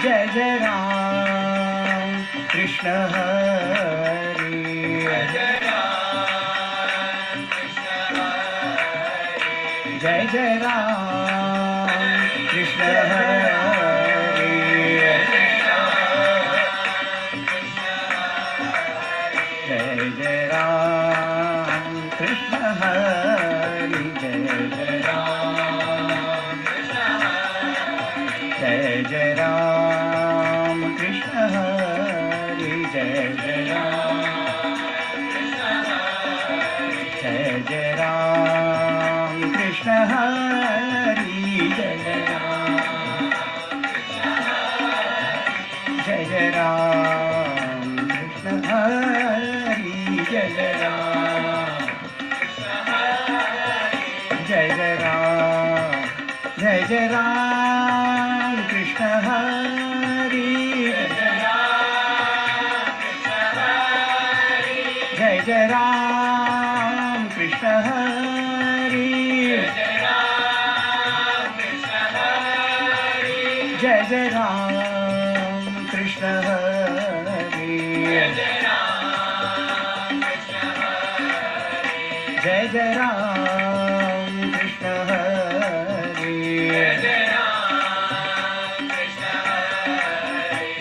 जय जय राम कृष्ण हरि जय राम कृष्ण हरि जय जय राम कृष्ण हरि जय जय राम कृष्ण हरि जय जय राम जय जय राम कृष्ण हरि जय जय राम जय जय राम कृष्ण हरि जय जय राम जय जय राम कृष्ण हरि जय जय राम जय जय राम जय जय राम कृष्ण हरि जय जय राम कृष्ण हरि जय जय राम कृष्ण हरि जय जय राम कृष्ण हरि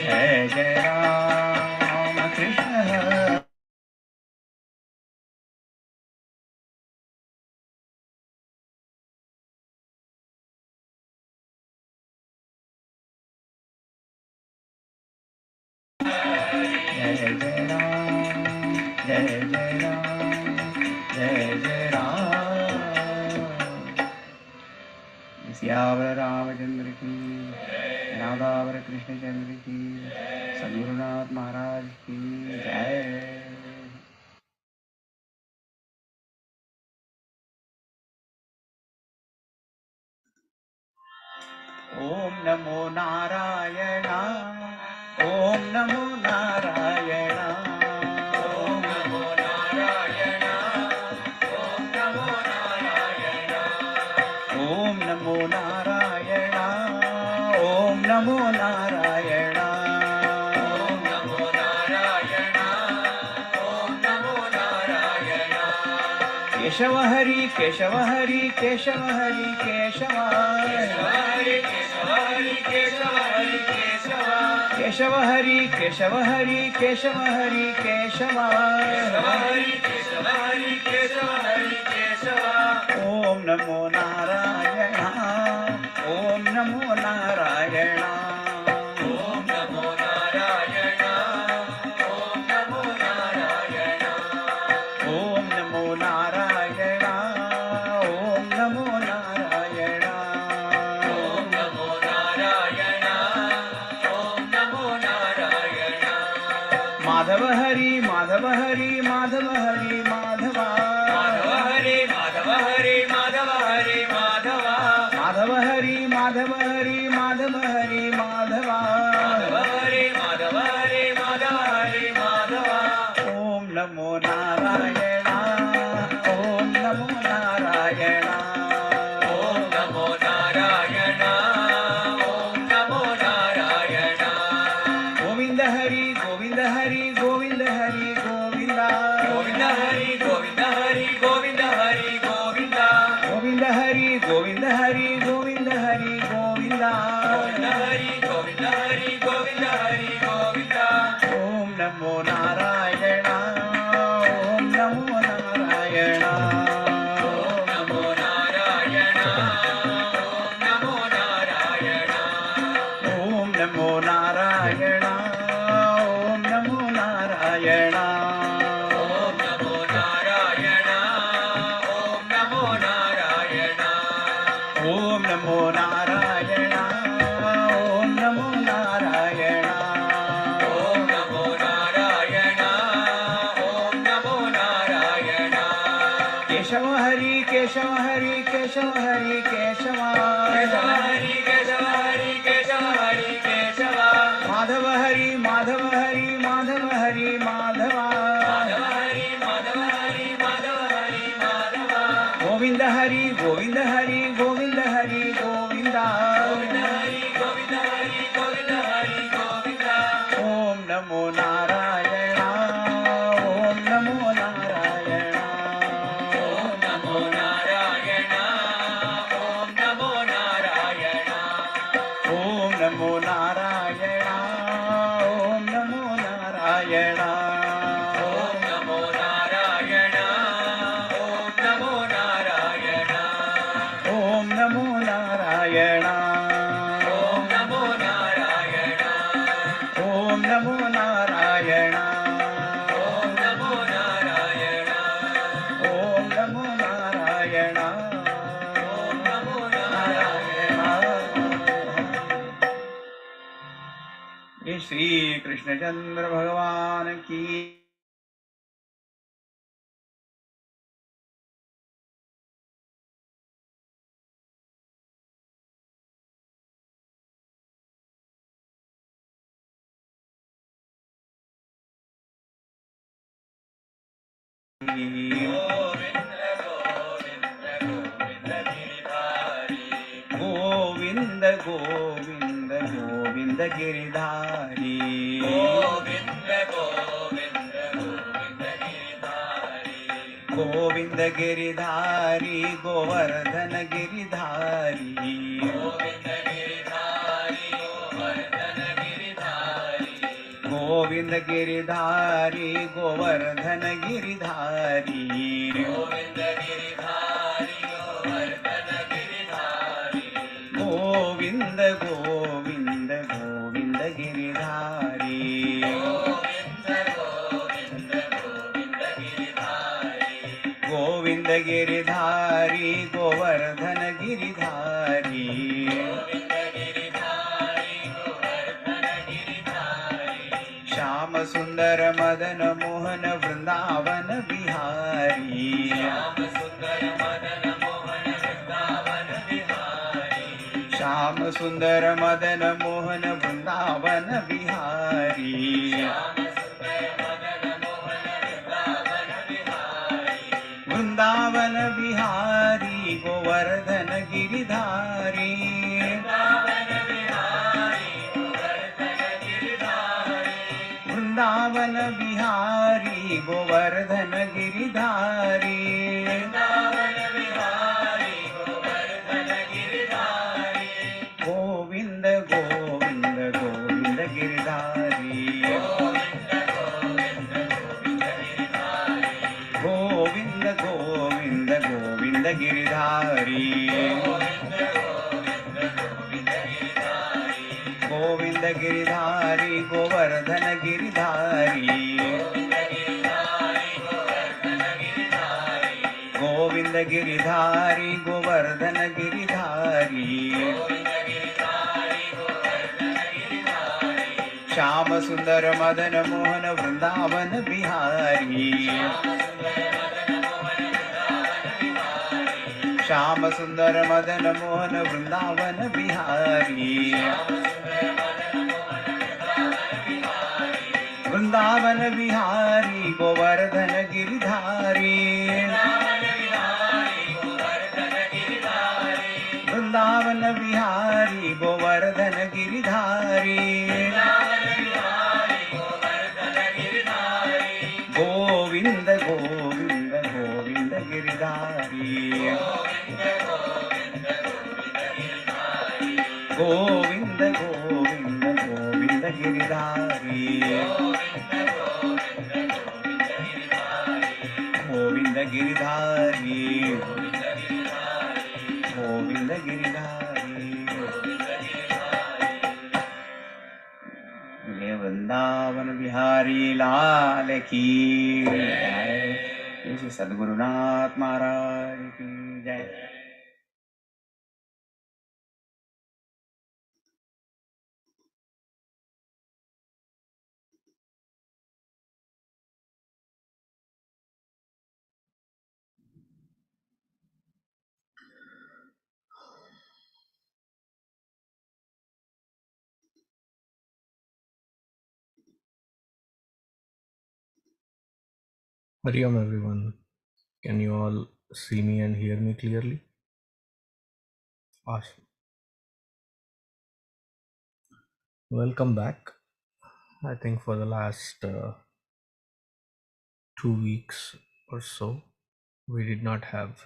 जय जय राम कृष्ण हरि जय जय राम जय जय राम जय जय राम सियावर रामचंद्र की राधावर कृष्णचंद्र की सद्गुरुनाथ महाराज की जय। ओम नमो नारायण ओम नमो नारायण ओम नमो नारायण ओम नमो नारायण ओम नमो नारायण ओम नमो नारायण ओम नमो नारायण ओम नमो नारायण केशव हरि केशव हरि केशव हरि केशव केशव हरि केशव हरि केशव हरि केशव ओम नमो नारायण ओम नमो नारायण ओम नमो नारायण ओम नमो नारायण ओम नमो नारायण ओम नमो नारायण ओम नमो नारायण ओम नमो नारायण माधव हरि माधव हरि माधव हरि माधव माधव हरि माधव हरि माधव हरि माधव माधव हरि माधव हरि माधव हरि माधव माधव हरि माधव हरि माधव हरि माधव ओम नमो नारायण ओम नमो नारायण ओम नमो नारायण ओम नमो नारायण गोविंद हरि गोविंद हरि गोविंद हरि गोविंद गोविंद हरि गोविंद हरि गोविंद हरि गोविंद गोविंद हरि गोविंद हरि गोविंद हरि गोविंद गोविंद हरि गोविंद हरि गोविंद हरि गोविंद ओम नमो नारायण ओम नमो नारायण ओम नमो नारायण ओम नमो नारायण ओम नमो नारायण ओम नमो नारायण ओम नमो नारायण ओम नमो नारायण ओम नमो नारायण ओम नमो नारायण ओम नमो नारायण ओम नमो नारायण केशव हरि केशव हरि केशव हरि केशव केशव हरि केशव हरि केशव हरि केशव माधव हरि माधव हरि माधव हरि माधव माधव हरि माधव हरि माधव हरि माधव गोविंद हरि गोविंद हरि गोविंद हरि गोविंद गोविंद हरि गोविंद हरि गोविंद हरि नमो नारायण ॐ नमो नारायण ॐ नमो नारायण ॐ नमो नारायण ॐ नमो नारायण ॐ नमो नारायण ॐ नमो नारायण ॐ नमो नारायण ॐ नमो नारायण ॐ नमो नारायण। श्री कृष्णचंद्र भगवान की गोविंद गोविंद गोविंद गिरिधारी गोविंद गोविंद गोविंद गिरिधारी गोविंद गिरिधारी गोवर्धन गिरिधारी गोविंद गिरिधारी गोवर्धन गिरिधारी गोविंद गिरिधारी गोवर्धन गिरिधारी गोविंद गिरिधारी गोवर्धन गिरिधारी गोविंद गोविंद गोविंद गिरिधारी गोविंद गोविंद गोविंद गिरिधारी गोविंद गिरिधारी गोवर्धन गिरिधारी गोविंद गिरिधारी गोवर्धन गिरिधारी श्याम सुंदर मदन मोहन वृंदावन बिहारी श्याम सुंदर मदन मोहन वृंदावन बिहारी श्याम सुंदर मदन मोहन वृंदावन बिहारी श्याम सुंदर मदन मोहन वृंदावन बिहारी वृंदावन बिहारी गोवर्धन गिरिधारी वृंदावन बिहारी गोवर्धन गिरिधारी वृंदावन बिहारी गोवर्धन गिरिधारी वृंदावन बिहारी गोवर्धन गिरिधारी गोविंद गोविंद गोविंद गिरिधारी गोविंद गोविंद गोविंद गिरिधारी गोविंद गोविंद गोविंद गिरिधारी गोविंद गोविंद गोविंद गिरिधारी गोविंद गिरिधारी गोवर्धन गिरिधारी गोविंद गिरिधारी गोवर्धन गिरिधारी गोविंद गिरिधारी गोवर्धन गिरिधारी गोविंद गिरिधारी गोवर्धन गिरिधारी श्याम सुंदर मदन मोहन वृंदावन बिहारी श्याम सुंदर मदन मोहन वृंदावन बिहारी वृंदावन बिहारी गोवर्धन गिरिधारी वृंदावन बिहारी गोवर्धन गिरिधारी गोविंद गोविंद गोविंद गिरिधारी गोविंद गोविंद गोविंद गिरिधारी गोविंद गिरिधारी गोविंद गिरिधारी जय वृंदावन बिहारी लाल की जय। श्री सद्गुरुनाथ महाराज की जय। Hari Om everyone. Can you all see me and hear me clearly? Awesome. Welcome back. I think for the last 2 weeks or so, we did not have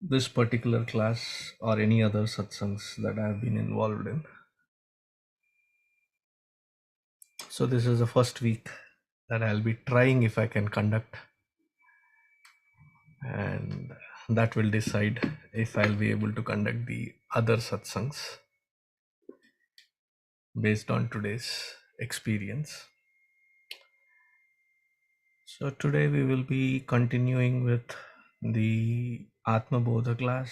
this particular class or any other satsangs that I have been involved in. So this is the first week that I'll be trying if I can conduct, and that will decide if I'll be able to conduct the other satsangs based on today's experience. So today we will be continuing with the ātmabodha class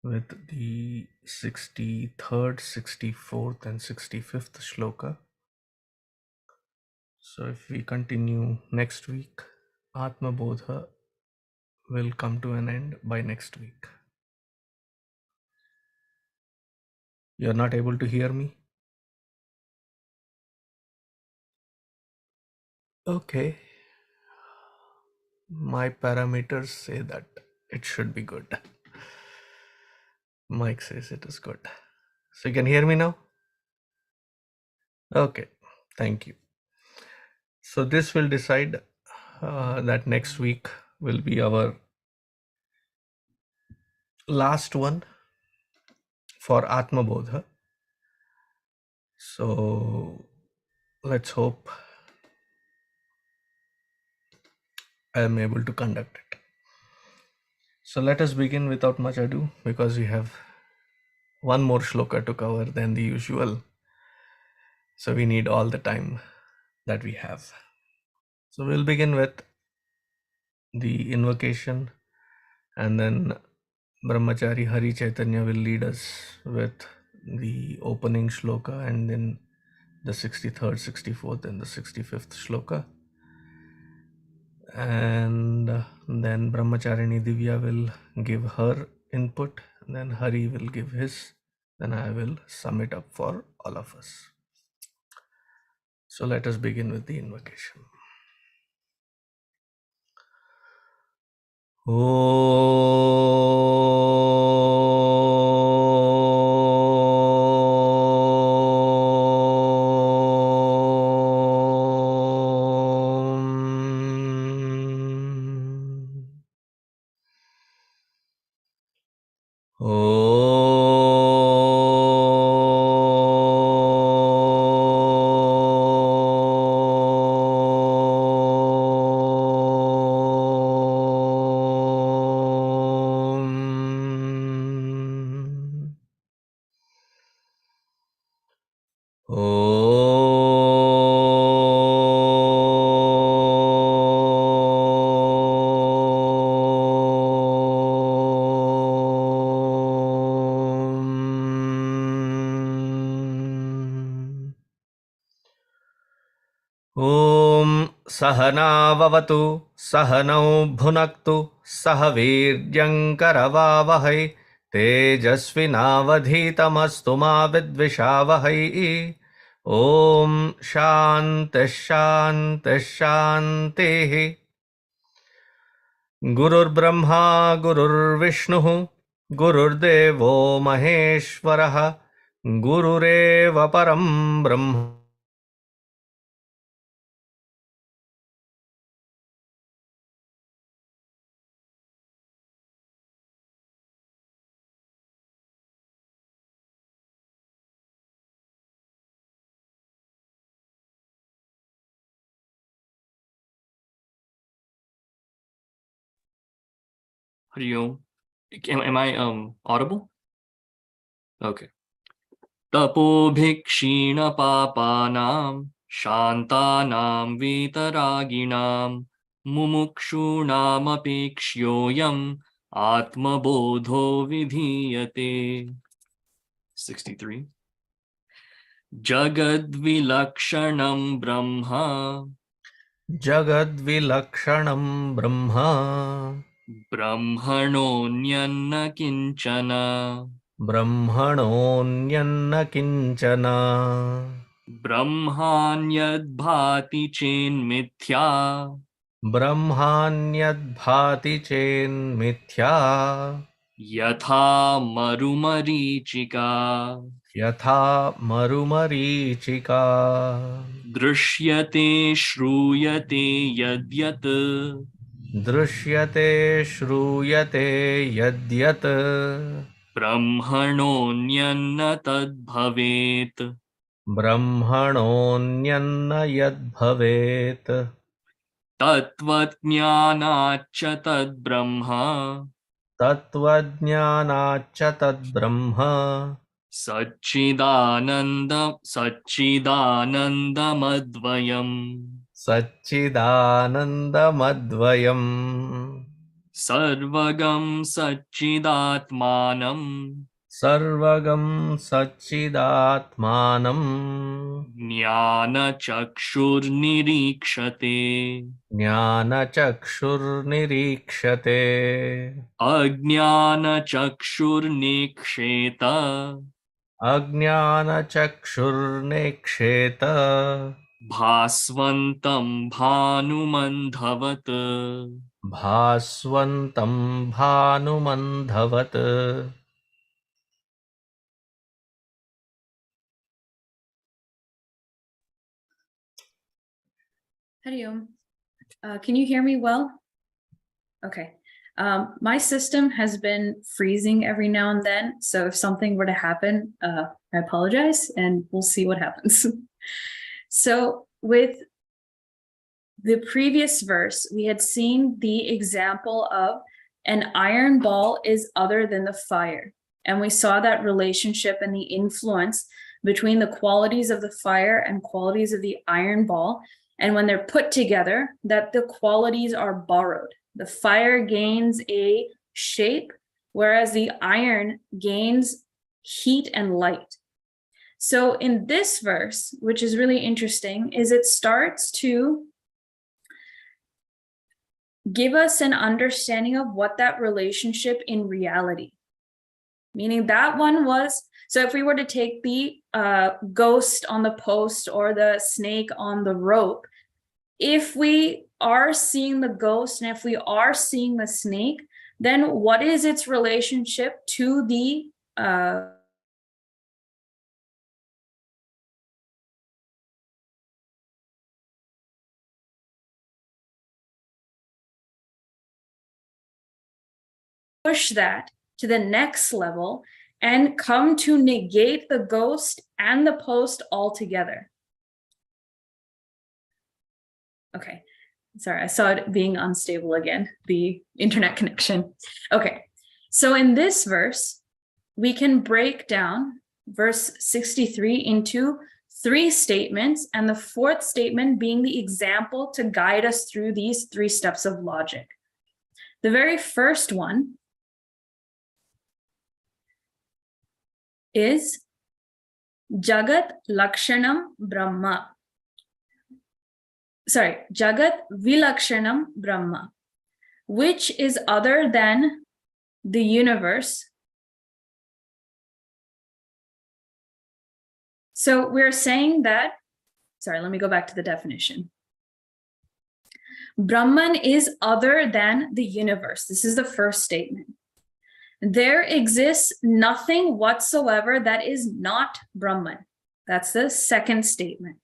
with the 63rd, 64th and 65th shloka. So if we continue next week, ātmabodha will come to an end by next week. You are not able to hear me? Okay. My parameters say that it should be good. Mike says it is good. So you can hear me now? Okay. Thank you. So this will decide that next week will be our last one for ātmabodha. So let's hope I am able to conduct it. So let us begin without much ado, because we have one more shloka to cover than the usual. So we need all the time that we have. So we'll begin with the invocation, and then Brahmachari Hari Chaitanya will lead us with the opening shloka, and then the 63rd, 64th and the 65th shloka. And then Brahmacharini Divya will give her input, and then Hari will give his, then I will sum it up for all of us. So let us begin with the invocation. सहनाववतु सहनौ भुनक्तु सह वीर्यङ्करवावहै तेजस्विनावधीतमस्तु मा विद्विषावहै ॐ शान्तिः शान्तिः शान्तिः। गुरुर्ब्रह्मा गुरुर्विष्णुः गुरुर्देवो महेश्वरः गुरुरेव परं ब्रह्म Hari Om. Am I audible? Okay. Tapobhikshina papanam shantanam vitaraginam mumukshunam apeksyoyam atmabodho vidhiyate. 63. Jagadvilakṣaṇaṃ brahma jagadvilakṣaṇaṃ brahma brahmaṇo'nyanna kiṃcana brahmaṇo'nyanna kiṃcana brahmānyadbhāti cenmithyā brahmānyadbhāti cenmithyā yathā marumarīcikā dṛśyate dṛśyate śrūyate yadyat dṛśyate śrūyate yadyat brahmaṇo'nyanna tadbhavet brahmaṇo'nyanna yadbhavet tattvajñānācca tadbrahma tattvajñānācca tadbrahma saccidānandamadvayam saccidānandamadvayam sarvagaṃ saccidātmānaṃ sarvagaṃ saccidātmānaṃ jñānacakṣurnirīkṣate jñānacakṣurnirīkṣate ajñānacakṣurnīkṣeta ajñānacakṣurnīkṣeta bhāsvantam bhānumandhavat bhāsvantam bhānumandhavat. Hari Om. Can you hear me well? Okay. My system has been freezing every now and then, so if something were to happen, I apologize, and we'll see what happens. So with the previous verse, we had seen the example of an iron ball is other than the fire, and we saw that relationship and the influence between the qualities of the fire and qualities of the iron ball. And when they're put together, that the qualities are borrowed. The fire gains a shape, whereas the iron gains heat and light. So in this verse, which is really interesting, is it starts to give us an understanding of what that relationship in reality. Meaning that one was, so if we were to take the ghost on the post or the snake on the rope, if we are seeing the ghost and if we are seeing the snake, then what is its relationship to the push that to the next level and come to negate the ghost and the post altogether. Okay, sorry, I saw it being unstable again, the internet connection. Okay, so in this verse, we can break down verse 63 into 3 statements, and the 4th statement being the example to guide us through these 3 steps of logic. The very first one is jagadvilakṣaṇaṃ brahma. Sorry, jagadvilakṣaṇaṃ brahma, which is other than the universe. So we're saying that, sorry, let me go back to the definition. Brahman is other than the universe. This is the first statement. There exists nothing whatsoever that is not Brahman. That's the second statement.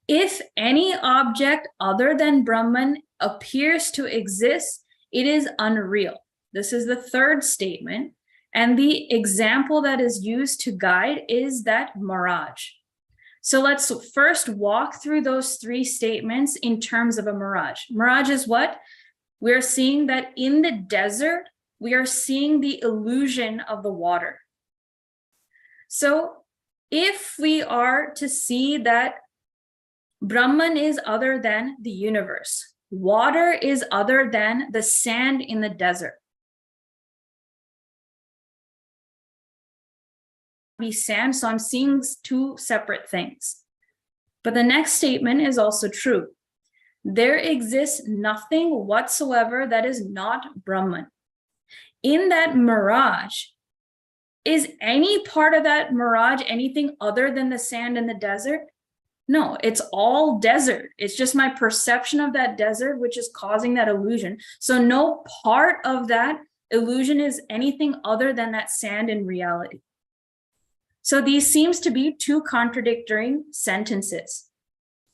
If any object other than Brahman appears to exist, it is unreal. This is the third statement. And the example that is used to guide is that mirage. So let's first walk through those 3 statements in terms of a mirage. Mirage is what? We're seeing that in the desert, we are seeing the illusion of the water. So if we are to see that Brahman is other than the universe, water is other than the sand in the desert, be sand, so I'm seeing 2 separate things. But the next statement is also true. There exists nothing whatsoever that is not Brahman. In that mirage, is any part of that mirage anything other than the sand in the desert? No, it's all desert. It's just my perception of that desert which is causing that illusion. So no part of that illusion is anything other than that sand in reality. So these seems to be 2 contradictory sentences.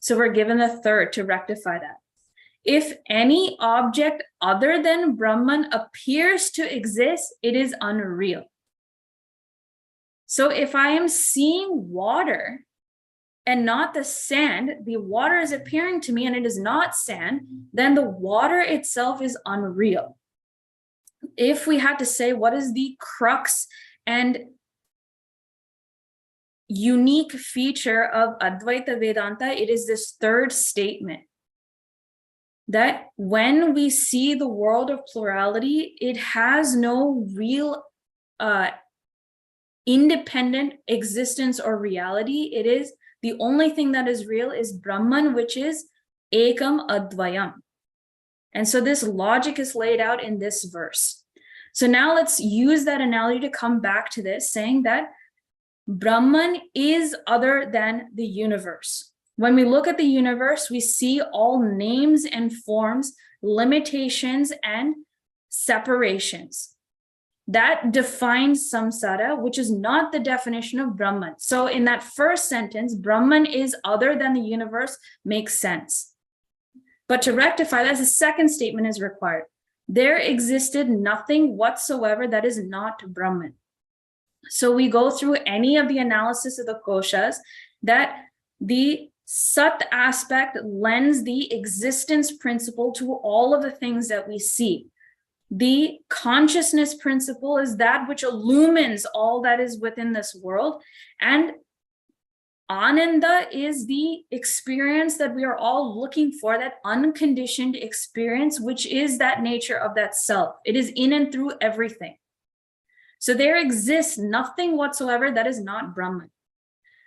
So we're given the third to rectify that. If any object other than Brahman appears to exist, it is unreal. So if I am seeing water and not the sand, the water is appearing to me and it is not sand, then the water itself is unreal. If we had to say what is the crux and unique feature of Advaita-Vedanta, it is this third statement, that when we see the world of plurality, it has no real independent existence or reality. It is the only thing that is real is Brahman, which is ekam advayam. And so this logic is laid out in this verse. So now let's use that analogy to come back to this, saying that Brahman is other than the universe. When we look at the universe, we see all names and forms, limitations and separations. That defines samsara, which is not the definition of Brahman. So in that first sentence, Brahman is other than the universe makes sense. But to rectify that, the second statement is required. There existed nothing whatsoever that is not Brahman. So we go through any of the analysis of the koshas that the Sat aspect lends the existence principle to all of the things that we see. The consciousness principle is that which illumines all that is within this world. And Ananda is the experience that we are all looking for, that unconditioned experience, which is that nature of that self. It is in and through everything. So there exists nothing whatsoever that is not Brahman.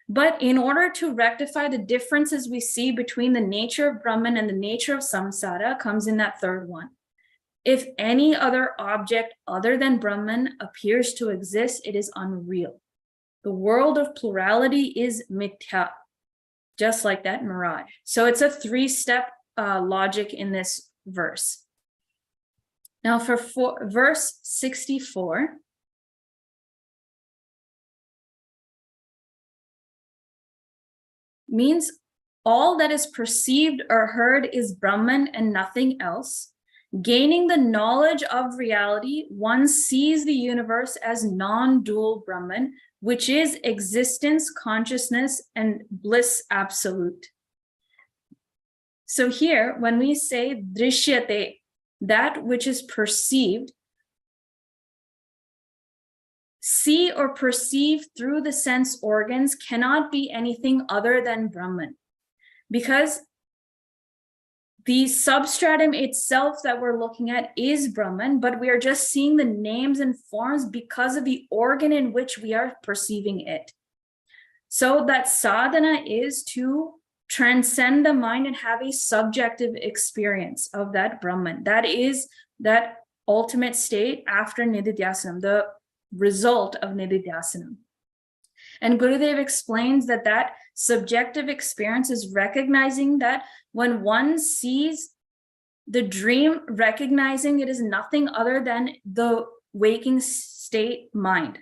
But in order to rectify the differences we see between the nature of Brahman and the nature of samsara comes in that third one. If any other object other than Brahman appears to exist, it is unreal. The world of plurality is mithya, just like that mirage. So it's a three-step logic in this verse. Now for verse 64, means all that is perceived or heard is Brahman and nothing else. Gaining the knowledge of reality, one sees the universe as non-dual Brahman, which is existence, consciousness, and bliss absolute. So here, when we say dṛśyate, that which is perceived, see or perceive through the sense organs cannot be anything other than Brahman, because the substratum itself that we're looking at is Brahman, but we are just seeing the names and forms because of the organ in which we are perceiving it. So that sadhana is to transcend the mind and have a subjective experience of that Brahman. That is that ultimate state after nididhyasanam, the result of nididhyasanam. And Gurudev explains that that subjective experience is recognizing that when one sees the dream, recognizing it is nothing other than the waking state mind.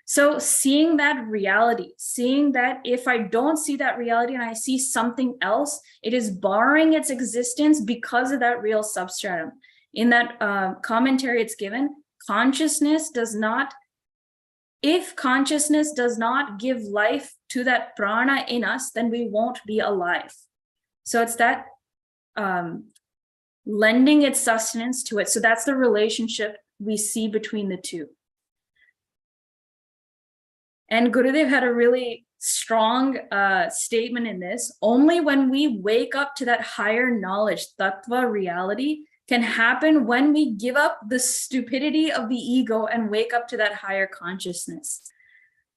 So seeing that reality, seeing that if I don't see that reality and I see something else, it is barring its existence because of that real substratum. In that commentary it's given, consciousness does not, if consciousness does not give life to that prana in us, then we won't be alive. So it's that lending its sustenance to it. So that's the relationship we see between the two. And Gurudev had a really strong statement in this. Only when we wake up to that higher knowledge, tattva reality, can happen when we give up the stupidity of the ego and wake up to that higher consciousness.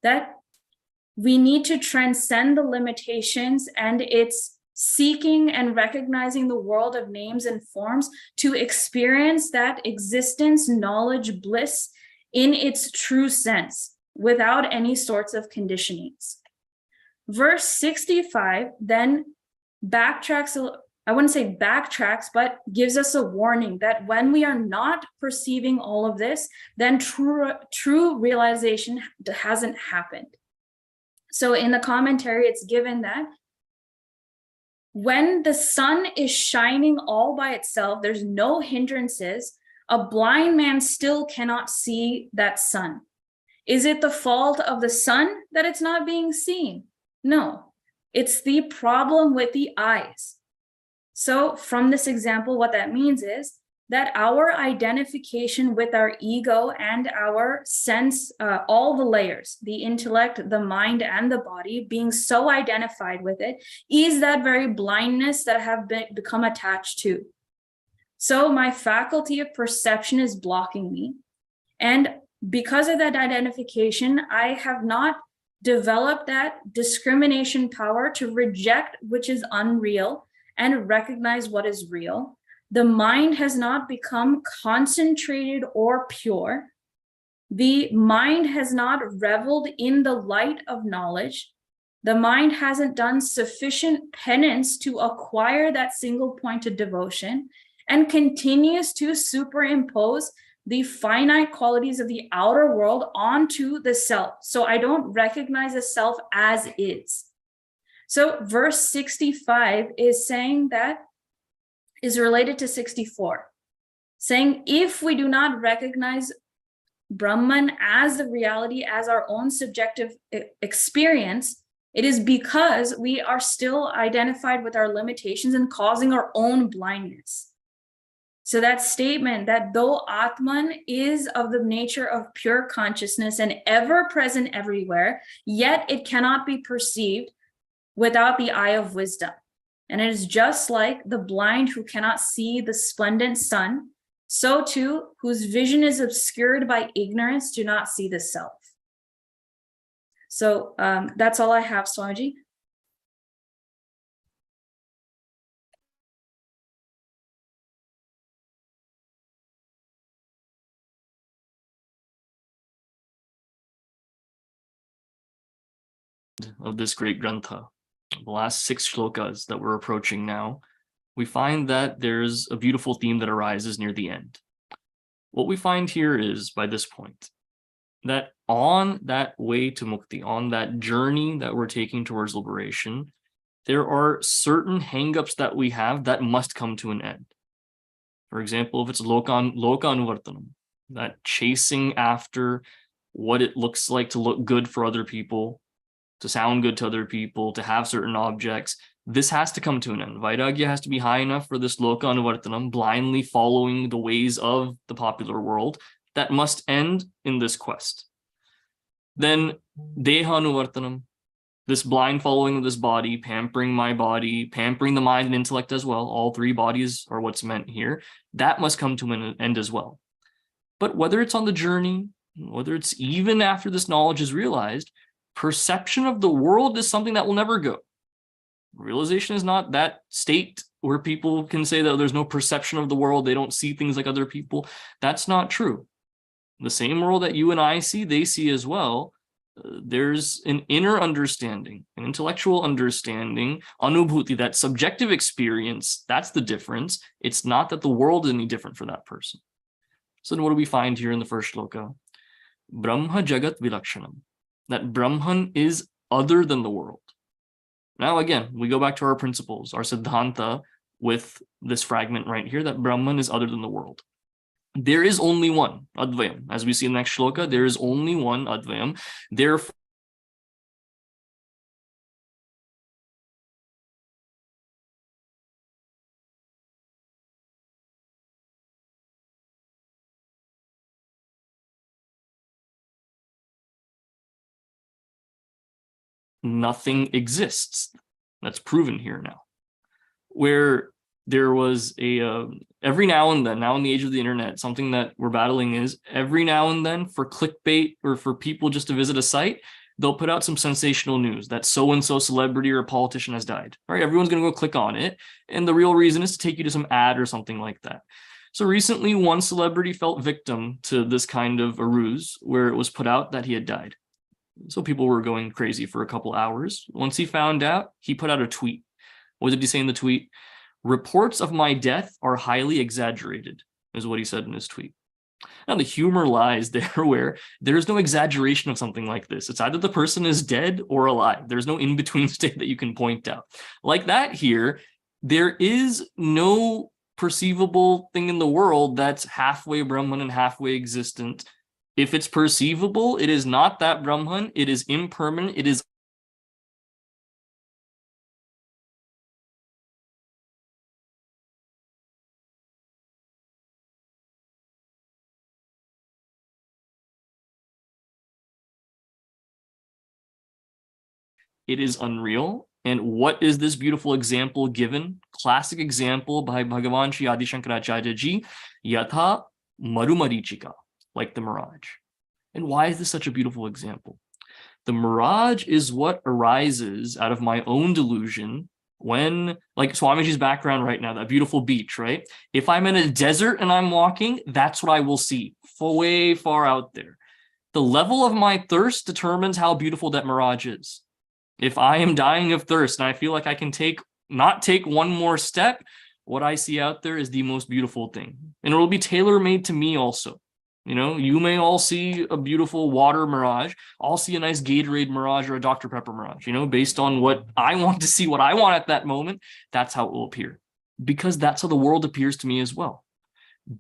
That we need to transcend the limitations and its seeking and recognizing the world of names and forms to experience that existence, knowledge, bliss in its true sense without any sorts of conditionings. Verse 65 then backtracks, I wouldn't say backtracks, but gives us a warning that when we are not perceiving all of this, then true realization hasn't happened. So in the commentary, it's given that When the sun is shining all by itself, there's no hindrances, a blind man still cannot see that sun. Is it the fault of the sun that it's not being seen? No, it's the problem with the eyes. So from this example, what that means is that our identification with our ego and our sense, all the layers, the intellect, the mind, and the body, being so identified with it, is that very blindness that I have become attached to. So my faculty of perception is blocking me. And because of that identification, I have not developed that discrimination power to reject which is unreal and recognize what is real. The mind has not become concentrated or pure. The mind has not reveled in the light of knowledge. The mind hasn't done sufficient penance to acquire that single pointed devotion and continues to superimpose the finite qualities of the outer world onto the self. So I don't recognize the self as is. So verse 65 is saying that, is related to 64, saying if we do not recognize Brahman as the reality, as our own subjective experience, it is because we are still identified with our limitations and causing our own blindness. So that statement that though Atman is of the nature of pure consciousness and ever present everywhere, yet it cannot be perceived without the eye of wisdom. And it is just like the blind who cannot see the splendid sun, so too, whose vision is obscured by ignorance, do not see the self. So that's all I have, Swamiji. Of this great grantha, the last 6 shlokas that we're approaching now, we find that there's a beautiful theme that arises near the end. What we find here is, by this point, that on that way to mukti, on that journey that we're taking towards liberation, there are certain hangups that we have that must come to an end. For example, if it's loka anuvartanam, that chasing after what it looks like to look good for other people, to sound good to other people, to have certain objects, this has to come to an end. Vairagya has to be high enough for this loka anuvartanam, blindly following the ways of the popular world, that must end in this quest. Then deha anuvartanam, this blind following of this body, pampering my body, pampering the mind and intellect as well, all 3 bodies are what's meant here, that must come to an end as well. But whether it's on the journey, whether it's even after this knowledge is realized, perception of the world is something that will never go. Realization is not that state where people can say that there's no perception of the world, they don't see things like other people. That's not true. The same world that you and I see, they see as well. There's an inner understanding, an intellectual understanding, anubhuti, that subjective experience, that's the difference. It's not that the world is any different for that person. So then what do we find here in the first shloka? Brahma jagadvilakṣaṇaṃ, that Brahman is other than the world. Now, again, we go back to our principles, our siddhanta with this fragment right here, that Brahman is other than the world. There is only one, Advayam. As we see in the next shloka, there is only one Advayam. Therefore, nothing exists. That's proven here now. Where there was a every now and then, now in the age of the internet, something that we're battling is every now and then for clickbait or for people just to visit a site, they'll put out some sensational news that so-and-so celebrity or politician has died. All right, everyone's going to go click on it. And the real reason is to take you to some ad or something like that. So recently, one celebrity fell victim to this kind of a ruse where it was put out that he had died. So people were going crazy for a couple hours. Once he found out, he put out a tweet. What did he say in the tweet? Reports of my death are highly exaggerated, is what he said in his tweet. Now, the humor lies there where there's no exaggeration of something like this. It's either the person is dead or alive. There's no in-between state that you can point out. Like that here, there is no perceivable thing in the world that's halfway Brahman and halfway existent. If it's perceivable, it is not that Brahman, it is impermanent, it is unreal. And what is this beautiful example given? Classic example by Bhagavan Shri Adi Śaṅkarācarya ji, yathā marumarīcikā, like the mirage. And why is this such a beautiful example? The mirage is what arises out of my own delusion when, like Swamiji's background right now, that beautiful beach, right? If I'm in a desert and I'm walking, that's what I will see, way far out there. The level of my thirst determines how beautiful that mirage is. If I am dying of thirst and I feel like I can not take one more step, what I see out there is the most beautiful thing. And it will be tailor-made to me also. You know, you may all see a beautiful water mirage. I'll see a nice Gatorade mirage or a Dr. Pepper mirage, you know, based on what I want to see, what I want at that moment. That's how it will appear, because that's how the world appears to me as well.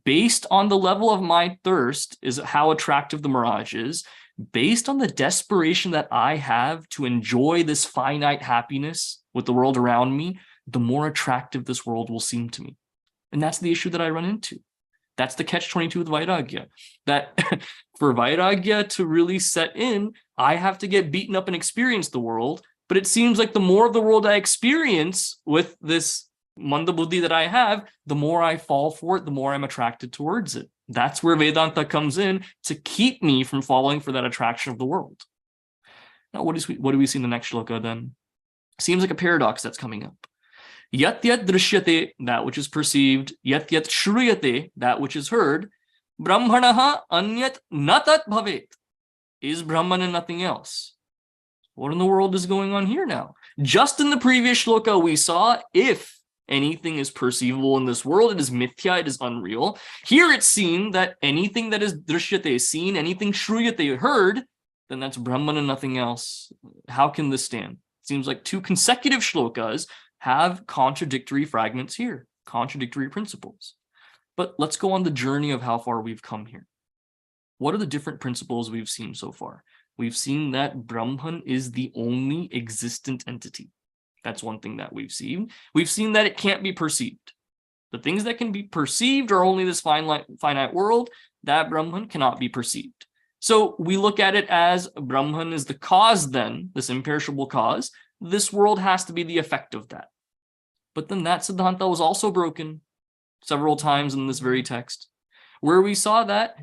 Based on the level of my thirst is how attractive the mirage is. Based on the desperation that I have to enjoy this finite happiness with the world around me, the more attractive this world will seem to me. And that's the issue that I run into. That's the catch-22 with Vairagya. That for Vairagya to really set in, I have to get beaten up and experience the world. But it seems like the more of the world I experience with this manda buddhi that I have, the more I fall for it, the more I'm attracted towards it. That's where Vedanta comes in to keep me from falling for that attraction of the world. Now, what do we see in the next shloka then? Seems like a paradox that's coming up. Yadyadbrahmaṇo'nyanna, that which is perceived, śrūyate, that which is heard, brahmaṇah anyat na tadbhavet, is Brahman and nothing else. What in the world is going on here now? Just in the previous shloka, we saw if anything is perceivable in this world, it is mithya, it is unreal. Here it's seen that anything that is dṛśyate, seen, anything śrūyate, heard, then that's Brahman and nothing else. How can this stand? Seems like two consecutive shlokas have contradictory fragments here, contradictory principles. But let's go on the journey of how far we've come here. What are the different principles we've seen so far? We've seen that Brahman is the only existent entity. That's one thing that we've seen. We've seen that it can't be perceived. The things that can be perceived are only this finite world. That Brahman cannot be perceived. So we look at it as Brahman is the cause then, this imperishable cause. This world has to be the effect of that. But then that Siddhanta was also broken several times in this very text, where we saw that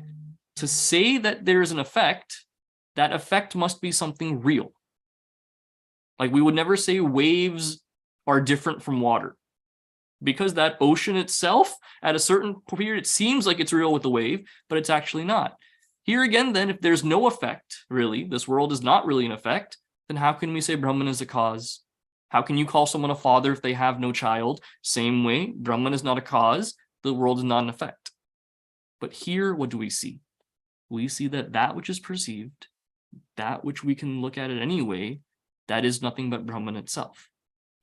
to say that there is an effect, that effect must be something real. Like we would never say waves are different from water, because that ocean itself, at a certain period, it seems like it's real with the wave, but it's actually not. Here again, then, if there's no effect, really, this world is not really an effect, then how can we say Brahman is a cause? How can you call someone a father if they have no child? Same way, Brahman is not a cause, the world is not an effect. But here, what do we see? We see that that which is perceived, that which we can look at it anyway, that is nothing but Brahman itself.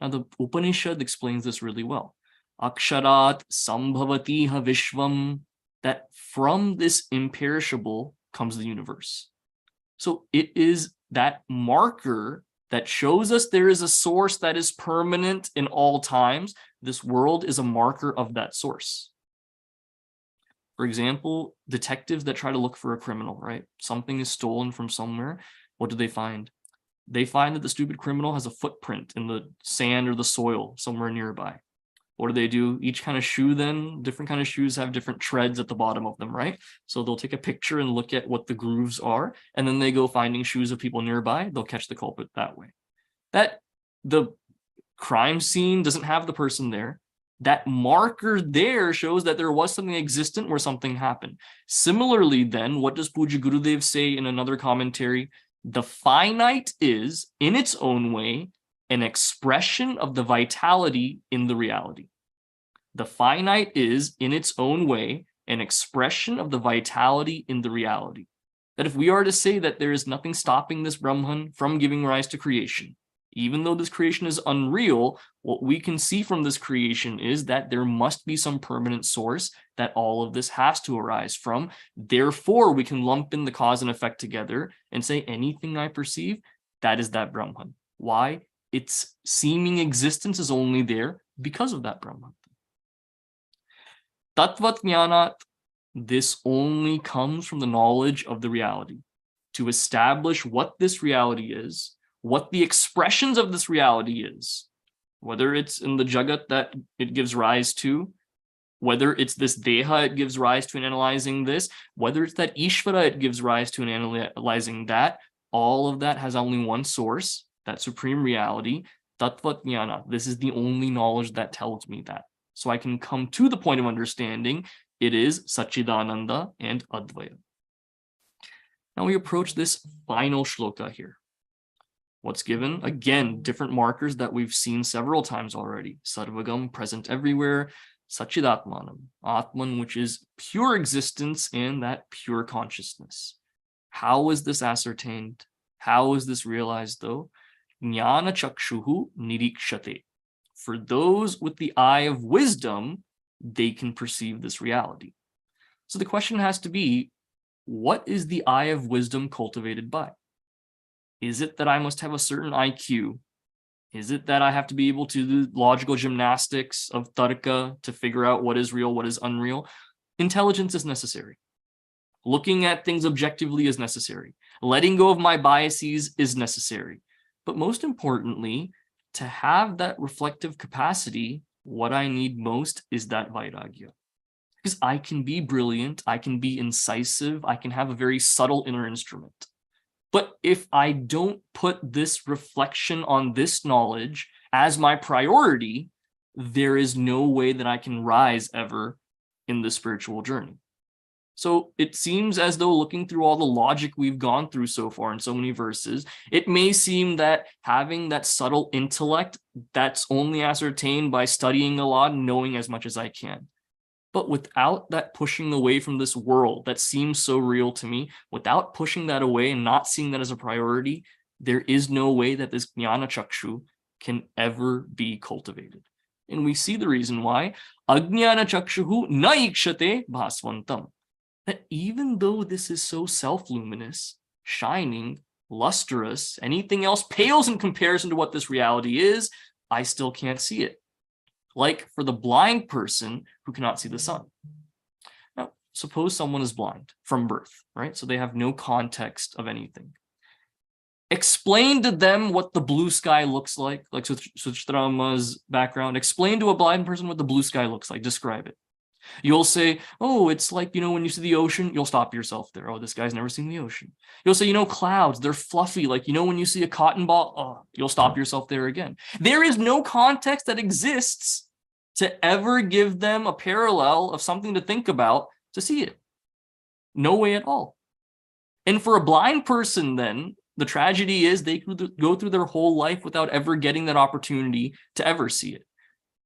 Now, the Upanishad explains this really well. Aksharat sambhavati ha vishvam, that from this imperishable comes the universe. So it is that marker that shows us there is a source that is permanent in all times. This world is a marker of that source. For example, detectives that try to look for a criminal, right? Something is stolen from somewhere. What do they find? They find that the stupid criminal has a footprint in the sand or the soil somewhere nearby. What do? Each kind of shoe then, different kind of shoes have different treads at the bottom of them, right? So they'll take a picture and look at what the grooves are, and then they go finding shoes of people nearby. They'll catch the culprit that way. That the crime scene doesn't have the person there. That marker there shows that there was something existent where something happened. Similarly then, what does Puja Gurudev say in another commentary? The finite is, in its own way, an expression of the vitality in the reality. The finite is, in its own way, an expression of the vitality in the reality. That if we are to say that there is nothing stopping this Brahman from giving rise to creation, even though this creation is unreal, what we can see from this creation is that there must be some permanent source that all of this has to arise from. Therefore, we can lump in the cause and effect together and say anything I perceive, that is that Brahman. Why? Its seeming existence is only there because of that Brahman. Tattvajñānāt, this only comes from the knowledge of the reality. To establish what this reality is, what the expressions of this reality is, whether it's in the jagat that it gives rise to, whether it's this deha it gives rise to in analyzing this, whether it's that ishvara it gives rise to in analyzing that, all of that has only one source, that supreme reality, tattvajñānāt. This is the only knowledge that tells me that. So I can come to the point of understanding it is Saccidānanda and Advaita. Now we approach this final shloka here. What's given? Again, different markers that we've seen several times already. Sarvagaṃ, present everywhere. Saccidātmānaṃ, Atman, which is pure existence and that pure consciousness. How is this ascertained? How is this realized though? Jñānacakṣurnirīkṣate. For those with the eye of wisdom, they can perceive this reality. So the question has to be, what is the eye of wisdom cultivated by? Is it that I must have a certain IQ? Is it that I have to be able to do logical gymnastics of tarka to figure out what is real, what is unreal? Intelligence is necessary. Looking at things objectively is necessary. Letting go of my biases is necessary. But most importantly, to have that reflective capacity, what I need most is that vairagya. Because I can be brilliant, I can be incisive, I can have a very subtle inner instrument. But if I don't put this reflection on this knowledge as my priority, there is no way that I can rise ever in the spiritual journey. So it seems as though looking through all the logic we've gone through so far in so many verses, it may seem that having that subtle intellect that's only ascertained by studying a lot and knowing as much as I can. But without that pushing away from this world that seems so real to me, without pushing that away and not seeing that as a priority, there is no way that this jñānacakshu can ever be cultivated. And we see the reason why. Ajñānacakshuhu na ikṣate bhasvantam. That even though this is so self-luminous, shining, lustrous, anything else pales in comparison to what this reality is, I still can't see it. Like for the blind person who cannot see the sun. Now, suppose someone is blind from birth, right? So they have no context of anything. Explain to them what the blue sky looks like Suchtrama's background. Explain to a blind person what the blue sky looks like. Describe it. You'll say, oh, it's like, when you see the ocean, you'll stop yourself there. Oh, this guy's never seen the ocean. You'll say, clouds, they're fluffy. Like, when you see a cotton ball, oh, you'll stop yourself there again. There is no context that exists to ever give them a parallel of something to think about to see it. No way at all. And for a blind person, then, the tragedy is they go through their whole life without ever getting that opportunity to ever see it.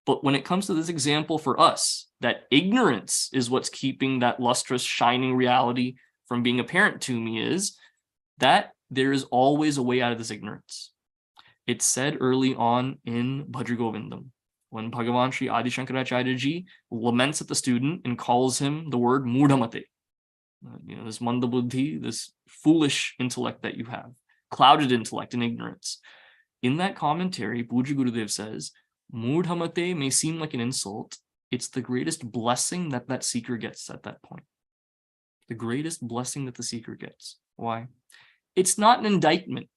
But when it comes to this example for us, that ignorance is what's keeping that lustrous, shining reality from being apparent to me, is that there is always a way out of this ignorance. It's said early on in Bhajra Govindam, when Bhagavan Sri Adi śaṅkarācarya ji laments at the student and calls him the word murdhamate. This mandabuddhi, this foolish intellect that you have, clouded intellect and ignorance. In that commentary, Pujya Gurudev says, murdhamate may seem like an insult. It's the greatest blessing that that seeker gets at that point. The greatest blessing that the seeker gets. Why? It's not an indictment,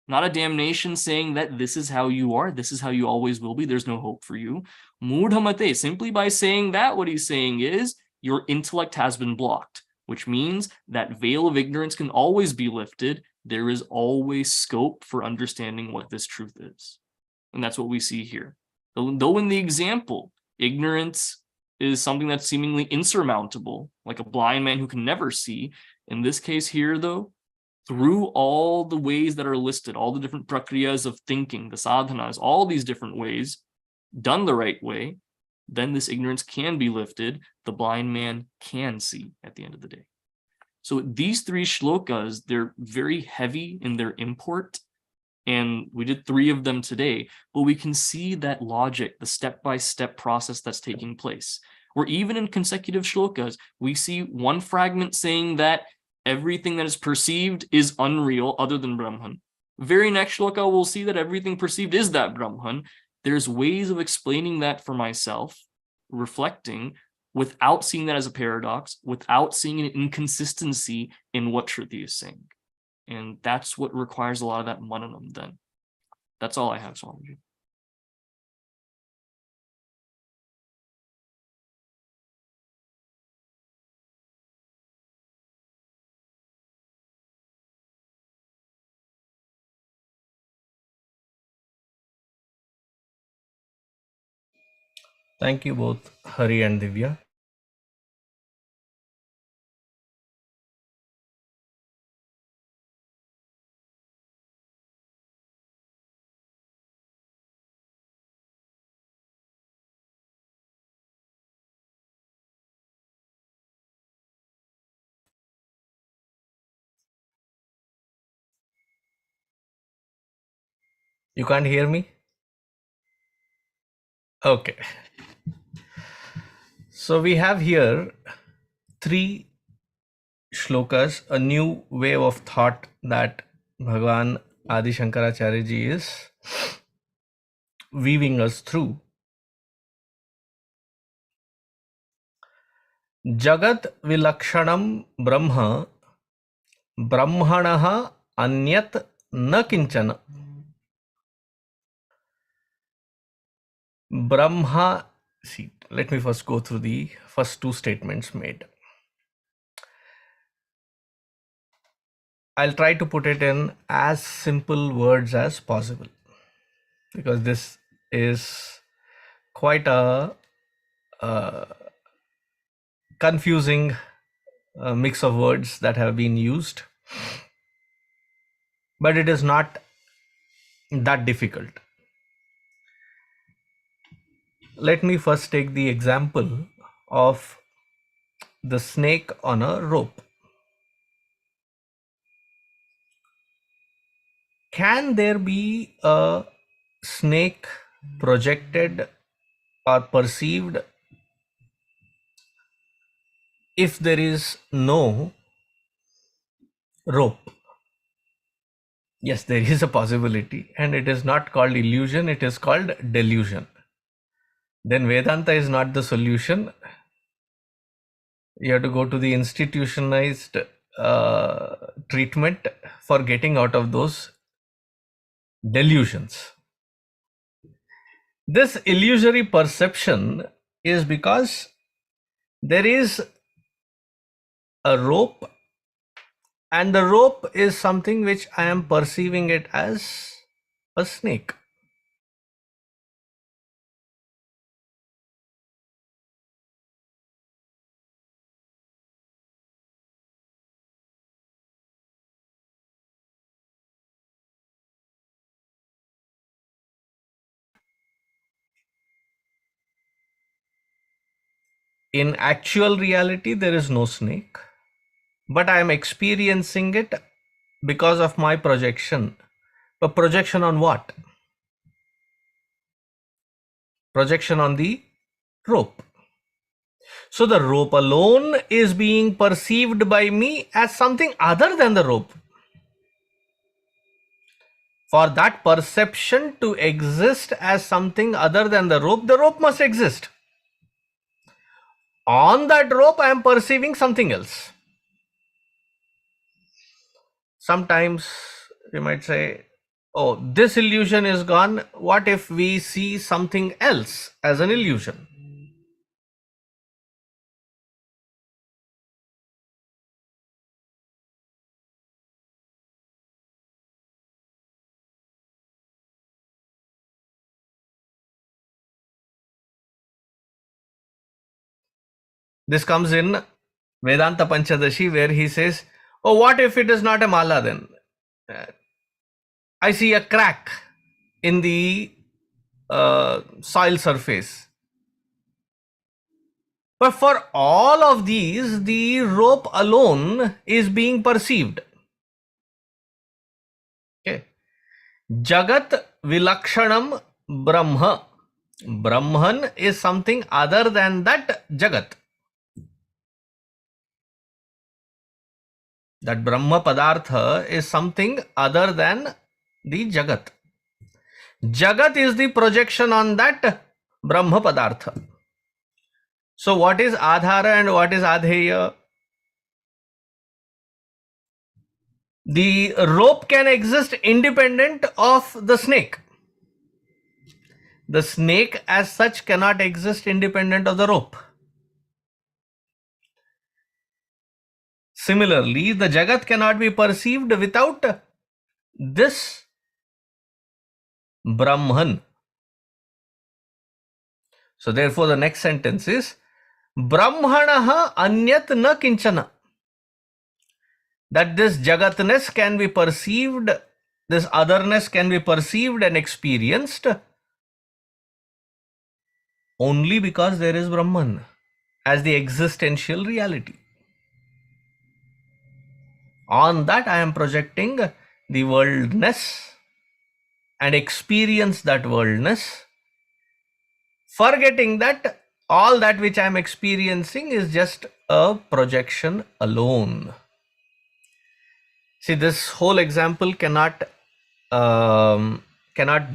not a damnation saying that this is how you are, this is how you always will be, there's no hope for you. Murdhamate, simply by saying that, what he's saying is your intellect has been blocked, which means that veil of ignorance can always be lifted. There is always scope for understanding what this truth is. And that's what we see here. Though in the example, ignorance is something that's seemingly insurmountable, like a blind man who can never see. In this case here, though, through all the ways that are listed, all the different prakriyas of thinking, the sadhanas, all these different ways, done the right way, then this ignorance can be lifted. The blind man can see at the end of the day. So these three shlokas, they're very heavy in their import, and we did 3 of them today, but we can see that logic, the step-by-step process that's taking place. Or even in consecutive shlokas, we see one fragment saying that everything that is perceived is unreal other than Brahman. Very next shloka, we'll see that everything perceived is that Brahman. There's ways of explaining that for myself, reflecting, without seeing that as a paradox, without seeing an inconsistency in what Shruti is saying. And that's what requires a lot of that mananam then. That's all I have, Swamiji. Thank you both, Hari and Divya. You can't hear me? Okay. So we have here 3 shlokas, a new wave of thought that Bhagavan Adi Śaṅkarācarya ji is weaving us through. jagadvilakṣaṇaṃ brahma brahmaṇah anyat na kiṃcana. Brahma, see, let me first go through the first 2 statements made. I'll try to put it in as simple words as possible, because this is quite a confusing mix of words that have been used, but it is not that difficult. Let me first take the example of the snake on a rope. Can there be a snake projected or perceived if there is no rope? Yes, there is a possibility, and it is not called illusion, it is called delusion. Then Vedanta is not the solution. You have to go to the institutionalized treatment for getting out of those delusions. This illusory perception is because there is a rope, and the rope is something which I am perceiving it as a snake. In actual reality, there is no snake, but I am experiencing it because of my projection. A projection on what? Projection on the rope. So the rope alone is being perceived by me as something other than the rope. For that perception to exist as something other than the rope must exist. On that rope, I am perceiving something else. Sometimes you might say, oh, this illusion is gone. What if we see something else as an illusion? This comes in Vedanta Panchadashi, where he says, oh, what if it is not a mala then? I see a crack in the soil surface. But for all of these, the rope alone is being perceived. Okay. Jagadvilakṣaṇaṃ brahma. Brahman is something other than that Jagat. That Brahma Padartha is something other than the Jagat. Jagat is the projection on that Brahma Padartha. So what is Adhara and what is Adheya? The rope can exist independent of the snake. The snake as such cannot exist independent of the rope. Similarly, the Jagat cannot be perceived without this Brahman. So therefore the next sentence is Brahmaṇah anyat na kiṃcana. That this Jagatness can be perceived, this otherness can be perceived and experienced only because there is Brahman as the existential reality. On that I am projecting the worldness and experience that worldness, forgetting that all that which I am experiencing is just a projection alone. See, this whole example cannot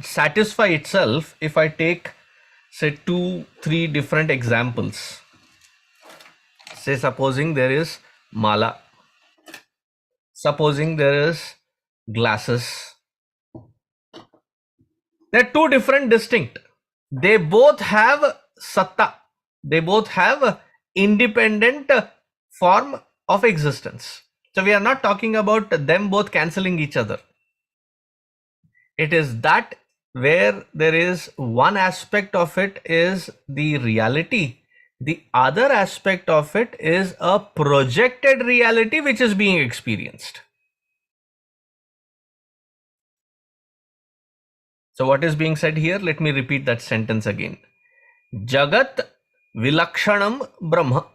satisfy itself if I take, say, 2-3 different examples. Say, supposing there is mala. Supposing there is glasses. They are two different distinct. They both have satta. They both have independent form of existence. So we are not talking about them both cancelling each other. It is that where there is one aspect of it is the reality. The other aspect of it is a projected reality which is being experienced. So what is being said here? Let me repeat that sentence again. Jagat vilakṣaṇaṃ brahma.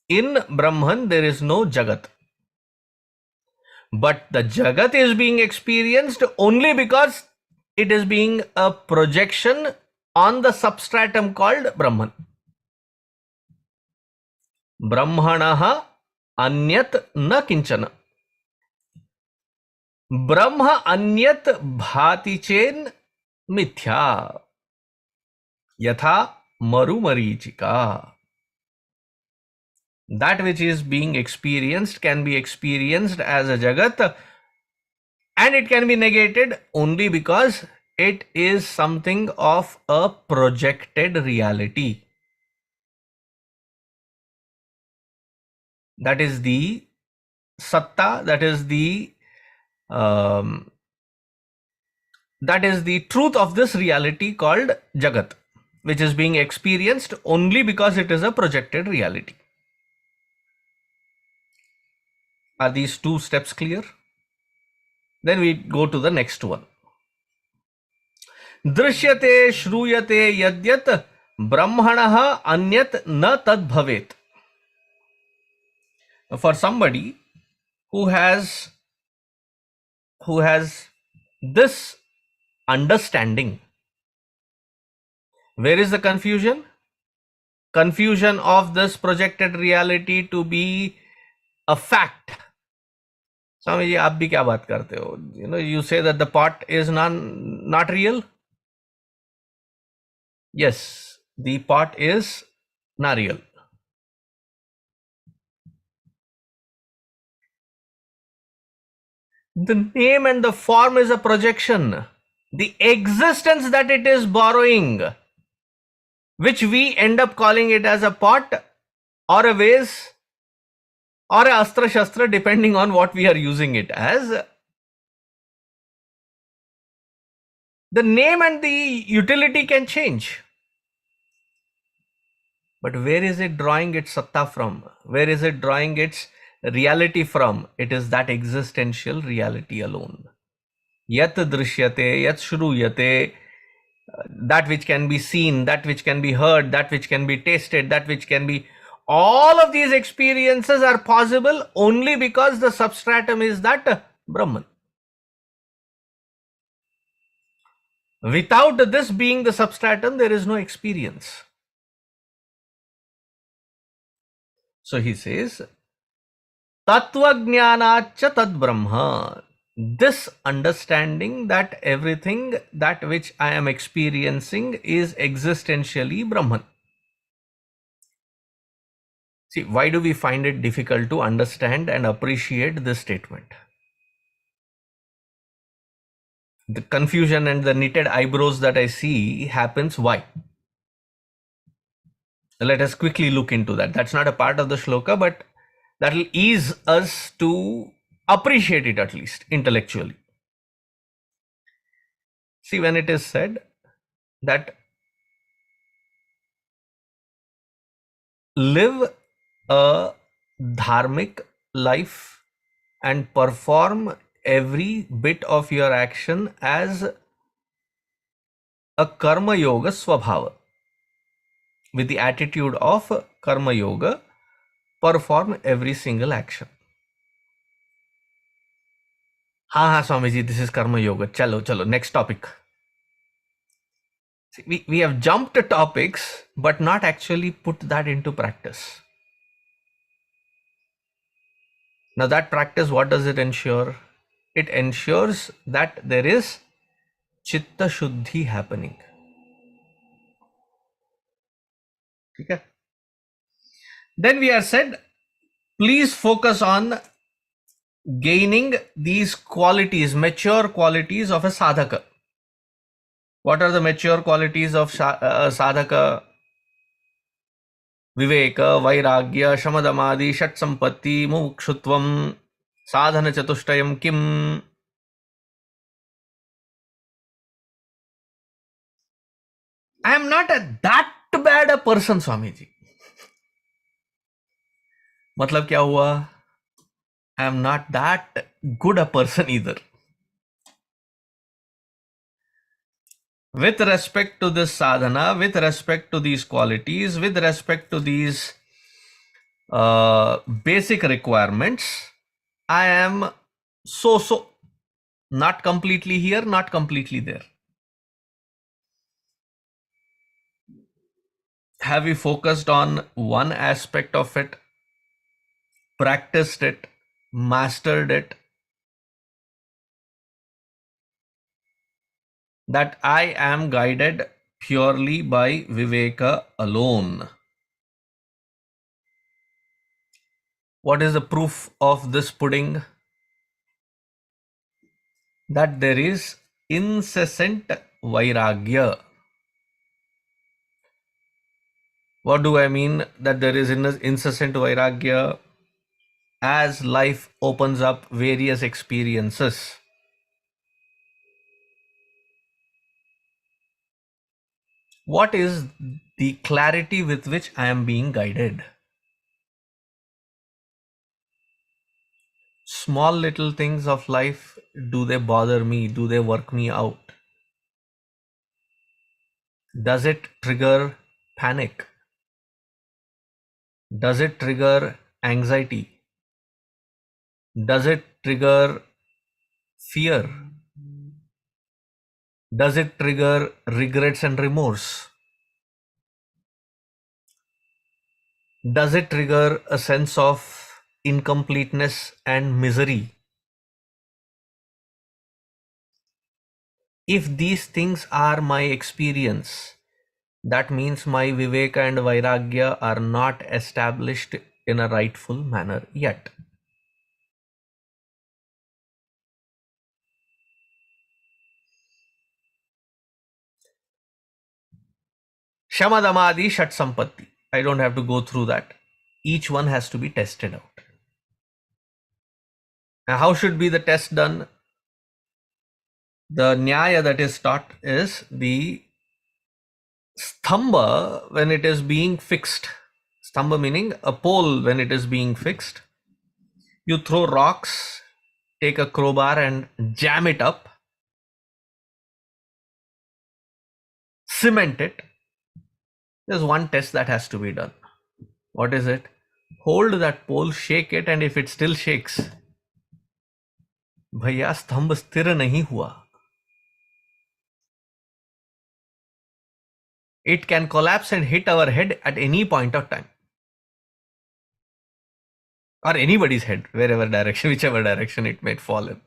In Brahman there is no Jagat. But the Jagat is being experienced only because it is being a projection on the substratum called Brahman. Brahmaṇah anyat na kiṃcana. Brahma marumarīcikā cenmithyā. Yathā marumarīcikā. That which is being experienced can be experienced as a Jagat, and it can be negated only because it is something of a projected reality. That is the satta, that is the truth of this reality called Jagat, which is being experienced only because it is a projected reality. Are these two steps clear? Then we go to the next one. dṛśyate, śrūyate, yadyat brahmaṇah anyat na tadbhavet. For somebody who has this understanding, where is the confusion? Confusion of this projected reality to be a fact. Swami ji, aap bhi kya baat karte ho? You say that the pot is not real. Yes, the pot is not real. The name and the form is a projection. The existence that it is borrowing, which we end up calling it as a pot or a vase or a astra shastra, depending on what we are using it as. The name and the utility can change. But where is it drawing its satta from? Where is it drawing its reality from? It is that existential reality alone. Yat dṛśyate, yat śrūyate, that which can be seen, that which can be heard, that which can be tasted, that which can be, all of these experiences are possible only because the substratum is that Brahman. Without this being the substratum, there is no experience. So he says, tattvajñānācca tadbrahma. This understanding that everything that which I am experiencing is existentially Brahman. See, why do we find it difficult to understand and appreciate this statement? The confusion and the knitted eyebrows that I see happens. Why? Let us quickly look into that. That's not a part of the shloka, but that will ease us to appreciate it, at least intellectually. See, when it is said that live a dharmic life and perform every bit of your action as a karma yoga swabhava, with the attitude of karma yoga, perform every single action. Ha Swamiji, this is karma yoga. Chalo, next topic. See, we have jumped topics, but not actually put that into practice. Now that practice, what does it ensure? It ensures that there is chitta shuddhi happening. Okay. Then we are said, please focus on gaining these qualities, mature qualities of a sadhaka. What are the mature qualities of sadhaka? Viveka, vairagya, shamadamadi, shat sampatti, mumukshutvam, sadhana chatushtayam kim. I am not that bad a person, Swamiji. मतलब क्या हुआ? I am not that good a person either. With respect to this sadhana, with respect to these qualities, with respect to these basic requirements, I am so, not completely here, not completely there. Have we focused on one aspect of it, practiced it, mastered it? That I am guided purely by Viveka alone. What is the proof of this pudding? That there is incessant vairagya. What do I mean that there is incessant vairagya? As life opens up various experiences, what is the clarity with which I am being guided? Small little things of life, do they bother me? Do they work me out? Does it trigger panic? Does it trigger anxiety? Does it trigger fear? Does it trigger regrets and remorse? Does it trigger a sense of incompleteness and misery? If these things are my experience, that means my Viveka and Vairagya are not established in a rightful manner yet. Shamadamadi Shat Sampatti. I don't have to go through that. Each one has to be tested out. Now, how should be the test done? The Nyaya that is taught is the Stamba when it is being fixed. Stamba meaning a pole when it is being fixed. You throw rocks, take a crowbar and jam it up, cement it. There's one test that has to be done. What is it? Hold that pole, shake it, and if it still shakes, भैया स्तंभ स्थिर नहीं हुआ. It can collapse and hit our head at any point of time. Or anybody's head, wherever direction, whichever direction it may fall in.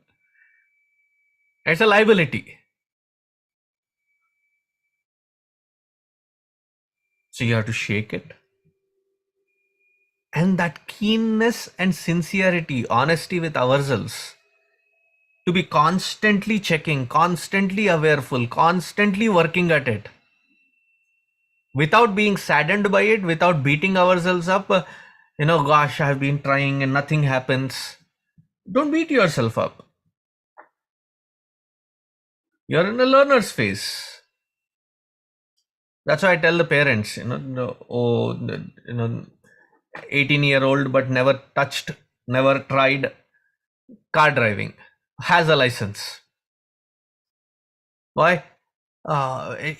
It's a liability. So you have to shake it. And that keenness and sincerity, honesty with ourselves, to be constantly checking, constantly awareful, constantly working at it, without being saddened by it, without beating ourselves up, gosh, I've been trying and nothing happens. Don't beat yourself up. You're in a learner's phase. That's why I tell the parents, 18-year-old but never touched, never tried car driving, has a license. Why?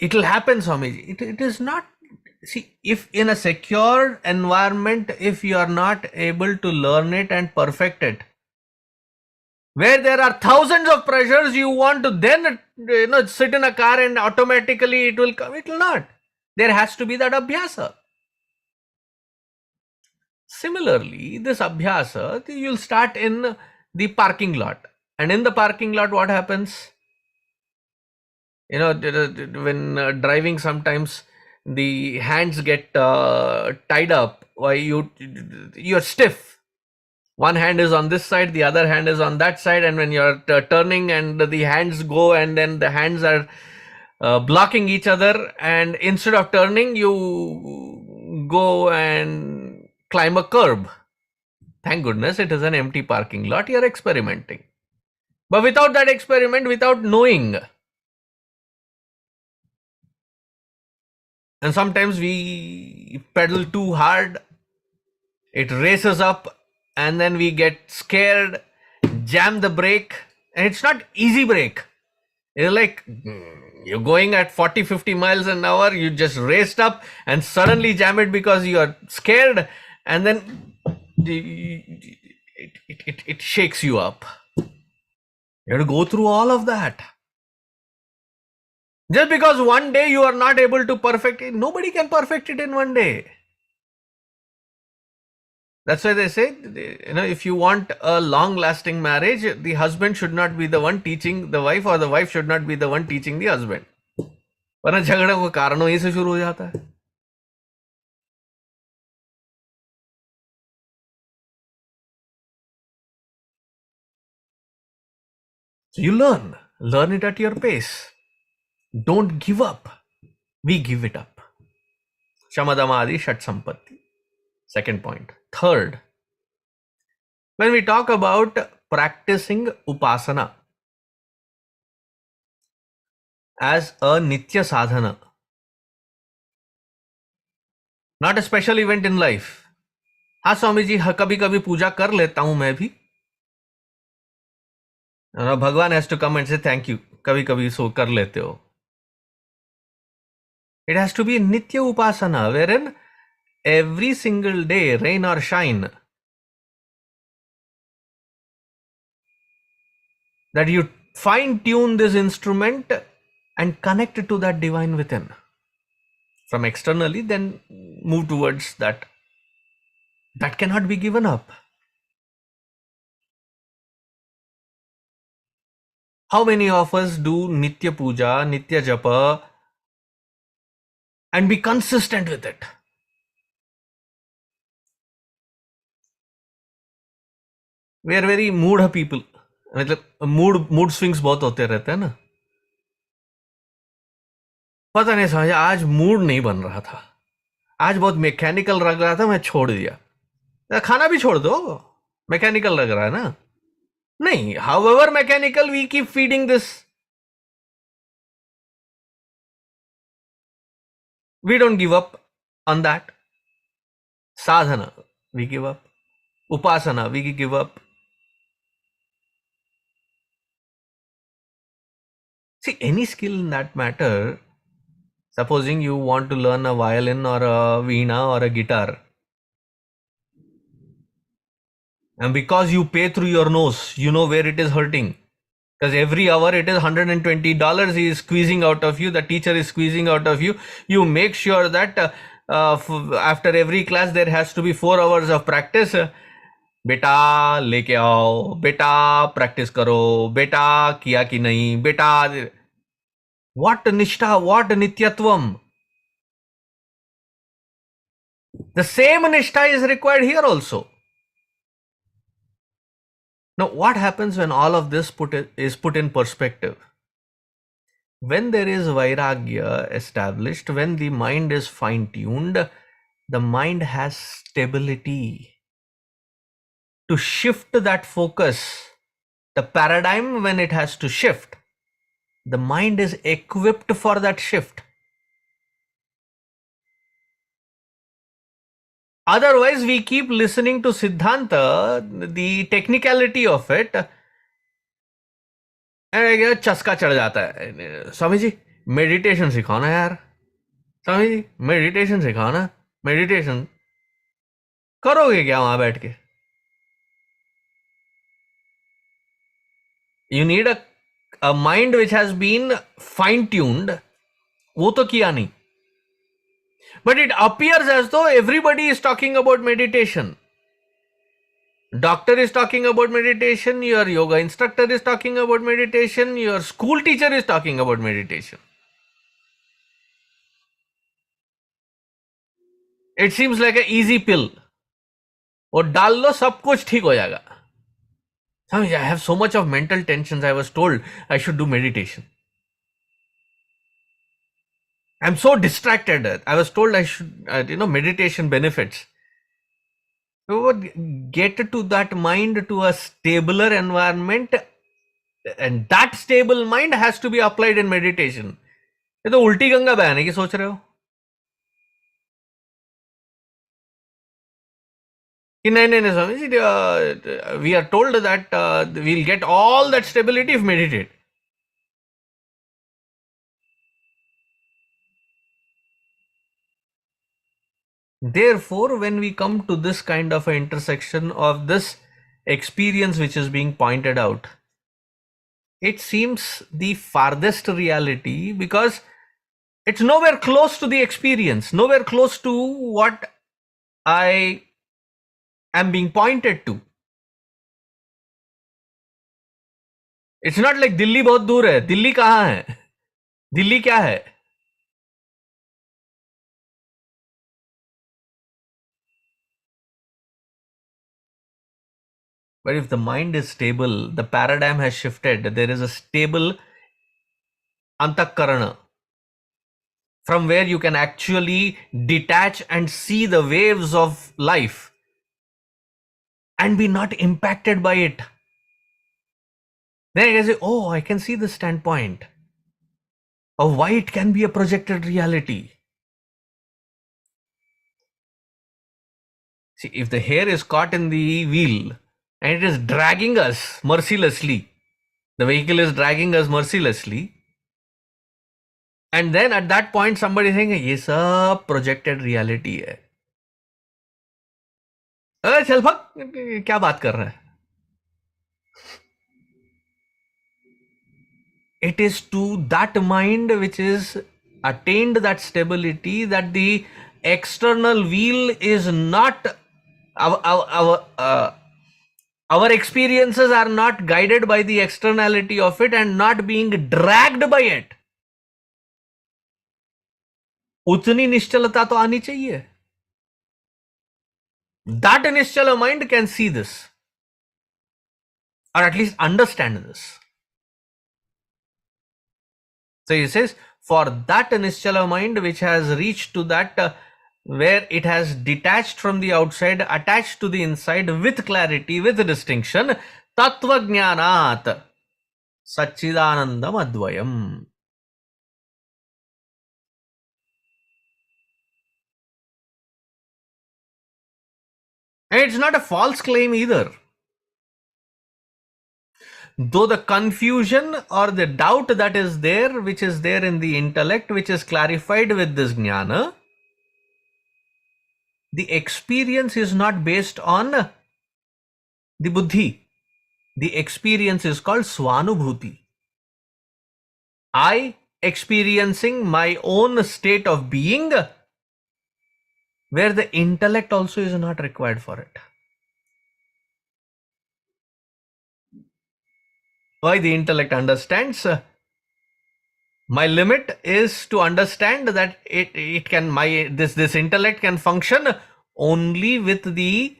It'll happen, Swamiji. It is not. See, if in a secure environment, if you are not able to learn it and perfect it, where there are thousands of pressures, you want to then sit in a car and automatically it will come. It will not. There has to be that abhyasa. Similarly, this abhyasa, you'll start in the parking lot. And in the parking lot, what happens? When driving, sometimes the hands get tied up. Why you're stiff. One hand is on this side, the other hand is on that side, and when you're turning and the hands go, and then the hands are blocking each other, and instead of turning, you go and climb a curb. Thank goodness it is an empty parking lot. You're experimenting. But without that experiment, without knowing, and sometimes we pedal too hard, it races up, and then we get scared, jam the brake, and it's not easy brake. It's like you're going at 40-50 miles an hour, you just raced up and suddenly jam it because you're scared, and then it shakes you up. You have to go through all of that. Just because one day you are not able to perfect it, nobody can perfect it in one day. That's why they say, if you want a long-lasting marriage, the husband should not be the one teaching the wife, or the wife should not be the one teaching the husband. वरना झगड़ा को कारणों ही से शुरू हो जाता है. So you learn it at your pace. Don't give up. We give it up. Shamadamadi Shat Sampatti. Second point. Third, when we talk about practicing upasana as a nitya sadhana, not a special event in life. हाँ स्वामी जी, कभी कभी पूजा कर लेता हूं मैं भी. भगवान has to come and say thank you. कभी कभी सो कर लेते हो. It has to be nitya upasana, wherein every single day, rain or shine, that you fine tune this instrument and connect it to that divine within. From externally, then move towards that. That cannot be given up. How many of us do nitya puja, nitya japa, and be consistent with it? We are very mood people. मतलब mood swings बहुत होते रहते हैं ना. पता नहीं समझा, आज मूड नहीं बन रहा था, आज बहुत मैकेनिकल लग रहा था, मैं छोड़ दिया. खाना भी छोड़ दो, मैकेनिकल लग रहा है ना. नहीं, however mechanical, we keep feeding this. We don't give up on that. Sadhana, we give up. Upasana, we give up. See, any skill in that matter, supposing you want to learn a violin or a veena or a guitar, And because you pay through your nose, you know where it is hurting. Because every hour it is $120 he is squeezing out of you, the teacher is squeezing out of you. You make sure that after every class there has to be 4 hours of practice. Beta leke aao, beta practice karo, beta kiya ki nahi, beta. What nishtha, what nityatvam? The same nishtha is required here also. Now, what happens when all of this is put in perspective? When there is vairagya established, when the mind is fine-tuned, the mind has stability to shift that focus. The paradigm, when it has to shift, the mind is equipped for that shift. Otherwise, we keep listening to Siddhanta, the technicality of it, चस्का चढ़ जाता है. Swami ji meditation सिखाओ ना यार, Swami ji meditation सिखाओ ना. Meditation करोगे क्या वहां बैठ के? You need a mind which has been fine-tuned. वो तो किया नहीं. But it appears as though everybody is talking about meditation. Doctor is talking about meditation, your yoga instructor is talking about meditation, your school teacher is talking about meditation. It seems like an easy pill. और डाल लो सब कुछ ठीक हो जाएगा. I have so much of mental tensions. I was told I should do meditation. I'm so distracted. I was told I should, meditation benefits. So get to that mind to a stabler environment, and that stable mind has to be applied in meditation. ये तो उल्टी गंगा बहने की सोच रहे हो कि नहीं Swami ji, we are told that we'll get all that stability if meditate. Therefore, when we come to this kind of an intersection of this experience which is being pointed out, it seems the farthest reality, because it's nowhere close to the experience, nowhere close to what I am being pointed to. It's not like Delhi बहुत दूर है. दिल्ली कहाँ है? दिल्ली क्या है? But if the mind is stable, the paradigm has shifted, there is a stable antakarana from where you can actually detach and see the waves of life and be not impacted by it. Then I can say, oh, I can see the standpoint of why it can be a projected reality. See, if the hair is caught in the wheel and it is dragging us mercilessly, the vehicle is dragging us mercilessly, and then at that point somebody is saying, ये सब projected reality है. अरे चल भग, क्या बात कर रहा है? It is to that mind which is attained that stability that the external wheel is not, our experiences are not guided by the externality of it and not being dragged by it. उतनी निश्चलता तो आनी चाहिए. That nischala mind can see this, or at least understand this. So he says, for that nischala mind which has reached to that where it has detached from the outside, attached to the inside with clarity, with distinction, tattvajñānāt saccidānandamadvayam. And it's not a false claim either. Though the confusion or the doubt that is there, which is there in the intellect, which is clarified with this jnana, the experience is not based on the buddhi, the experience is called svanubhuti. I experiencing my own state of being, where the intellect also is not required for it. Why the intellect understands? My limit is to understand that this intellect can function only with the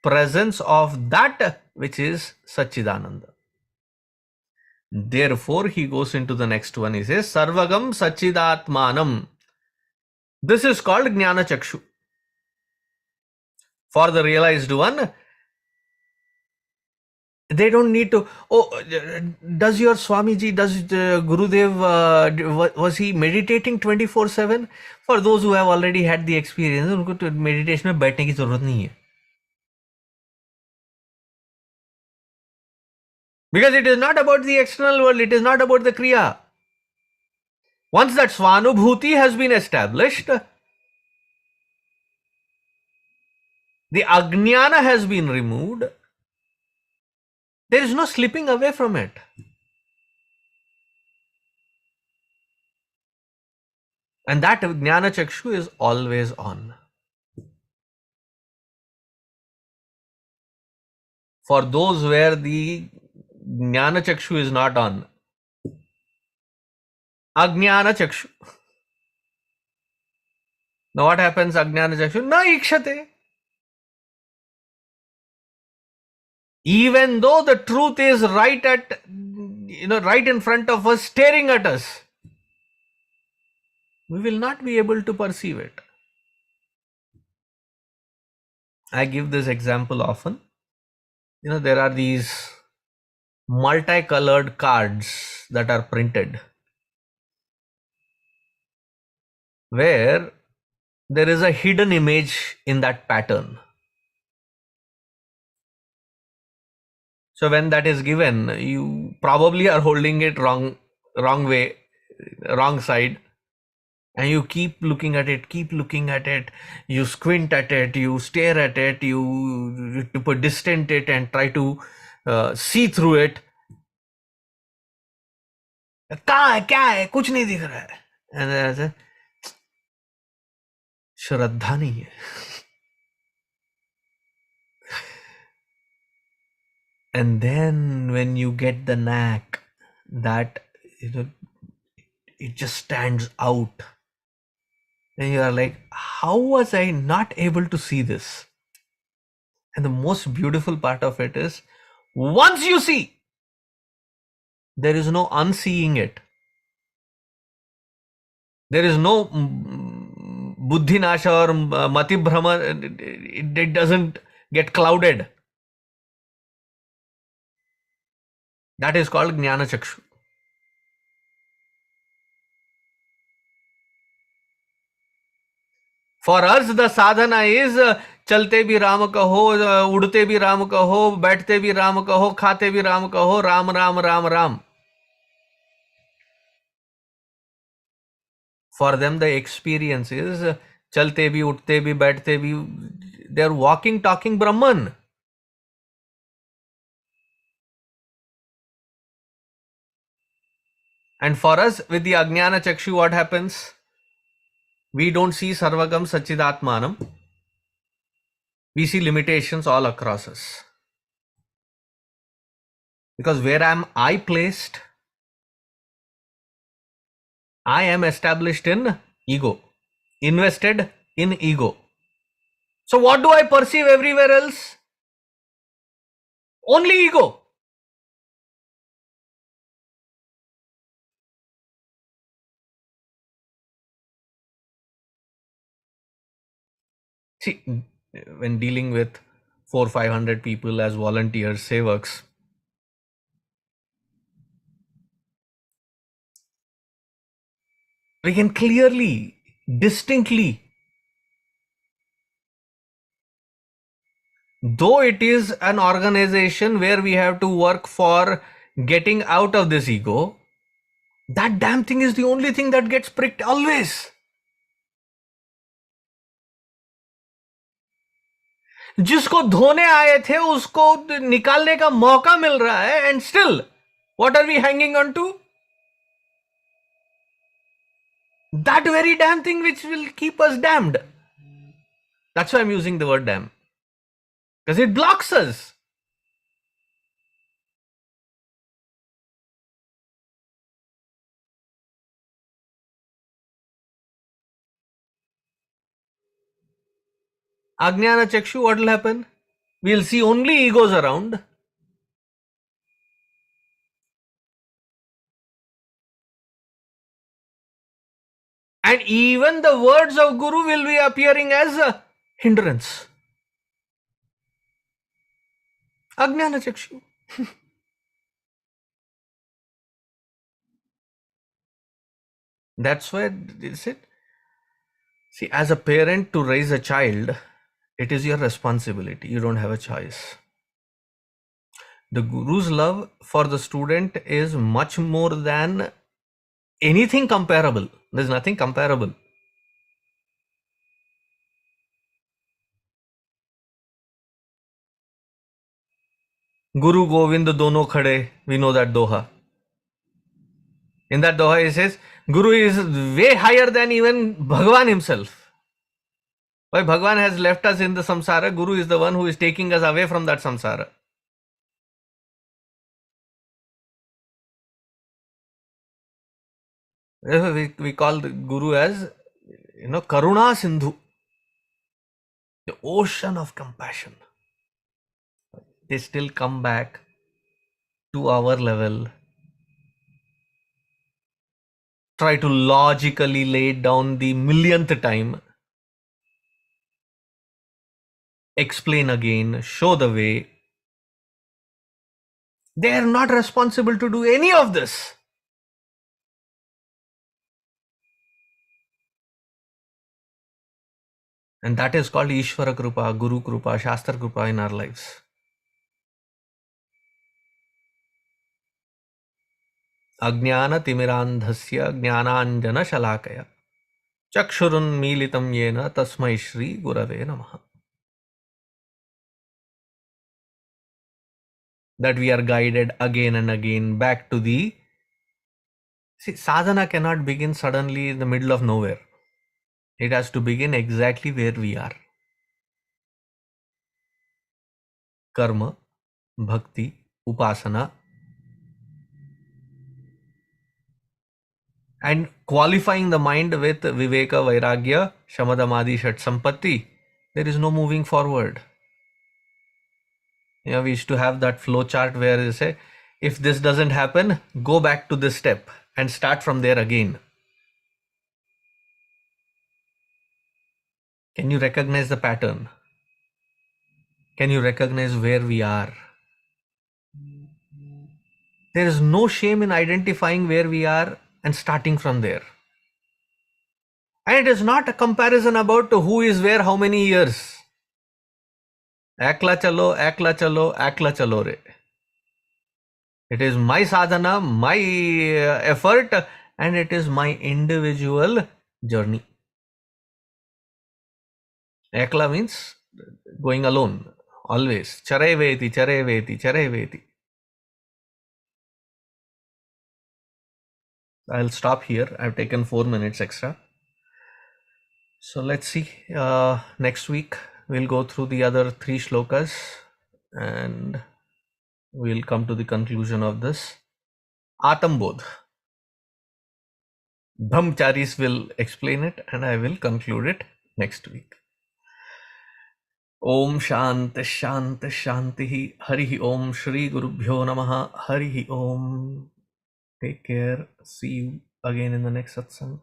presence of that which is Saccidananda. Therefore, he goes into the next one. He says, Sarvagaṃ saccidātmānaṃ. This is called jñānacakshu. For the realized one, they don't need to, does your Swamiji, does Gurudev, was he meditating 24/7? For those who have already had the experience, उनको तो meditation में बैठने की जरूरत नहीं है. Because it is not about the external world, it is not about the kriya. Once that svanubhuti has been established, the ajnana has been removed, there is no slipping away from it. And that jnānacakshu is always on. For those where the jnānacakshu is not on, ajnānacakshu. Now what happens? Ajnānacakshu na ikṣate. Even though the truth is right in front of us, staring at us, we will not be able to perceive it. I give this example often. There are these multicolored cards that are printed, where there is a hidden image in that pattern. So when that is given, you probably are holding it wrong way, wrong side, and you keep looking at it, you squint at it, you stare at it, you distance it and try to see through it. क्या है कुछ नहीं दिख रहा है, and श्रद्धा नहीं है. And then when you get the knack that it just stands out, and you are like, how was I not able to see this? And the most beautiful part of it is, once you see, there is no unseeing it. There is no buddhi nasha or mati brahma. It doesn't get clouded. That is called jnānacakshu. For us, the sadhana is चलते भी राम कहो, उड़ते भी राम कहो, बैठते भी राम कहो, खाते भी राम कहो, Ram Ram Ram Ram. For them, the experience is चलते भी, उठते भी, बैठते भी. They are walking, talking Brahman. And for us, with the Ajnana Chakshu, what happens? We don't see Sarvagaṃ Saccidātmānaṃ. We see limitations all across us. Because where am I placed? I am established in ego, invested in ego. So what do I perceive everywhere else? Only ego. See, when dealing with 400-500 people as volunteers, sevaks, we can clearly, distinctly, though it is an organization where we have to work for getting out of this ego, that damn thing is the only thing that gets pricked always. जिसको धोने आए थे उसको निकालने का मौका मिल रहा है, and still what are we hanging on to? That very damn thing which will keep us damned. That's why I'm using the word damn, because it blocks us. Ajnana-chakshu, what will happen? We'll see only egos around. And even the words of Guru will be appearing as a hindrance. Ajnana-chakshu. That's why they said, see, as a parent to raise a child, it is your responsibility. You don't have a choice. The Guru's love for the student is much more than anything comparable. There's nothing comparable. Guru Govind dono khade, we know that doha. In that doha, he says, Guru is way higher than even Bhagavan himself. Why Bhagavan has left us in the samsara, Guru is the one who is taking us away from that samsara. We call the Guru as, Karuna Sindhu, the ocean of compassion. They still come back to our level, try to logically lay down the millionth time, explain again, show the way. They are not responsible to do any of this. And that is called Ishvara Krupa, Guru Krupa, Shastra Krupa in our lives. Ajnana timirandhasya jnananjana shalakaya chakshurun militam yena tasmai shri gurave namaha. That we are guided again and again back to the... See, sadhana cannot begin suddenly in the middle of nowhere. It has to begin exactly where we are. Karma, bhakti, upasana, and qualifying the mind with viveka, vairagya, shamadamadi, shat sampatti, there is no moving forward. We used to have that flow chart where they say, if this doesn't happen, go back to this step and start from there again. Can you recognize the pattern? Can you recognize where we are? There is no shame in identifying where we are and starting from there. And it is not a comparison about who is where, how many years. Akla chalo re. It is my sadhana, my effort, and it is my individual journey. Ekla means going alone, always. Chare veti, chare veti, chare veti. I'll stop here. I've taken 4 minutes extra. So let's see. Next week, we'll go through the other 3 shlokas and we'll come to the conclusion of this. ātmabodha. Brahmacharis will explain it and I will conclude it next week. Om Shanti Shanti Shanti Harihi Om Shri Gurubhyo Namaha Harihi Om. Take care. See you again in the next satsang.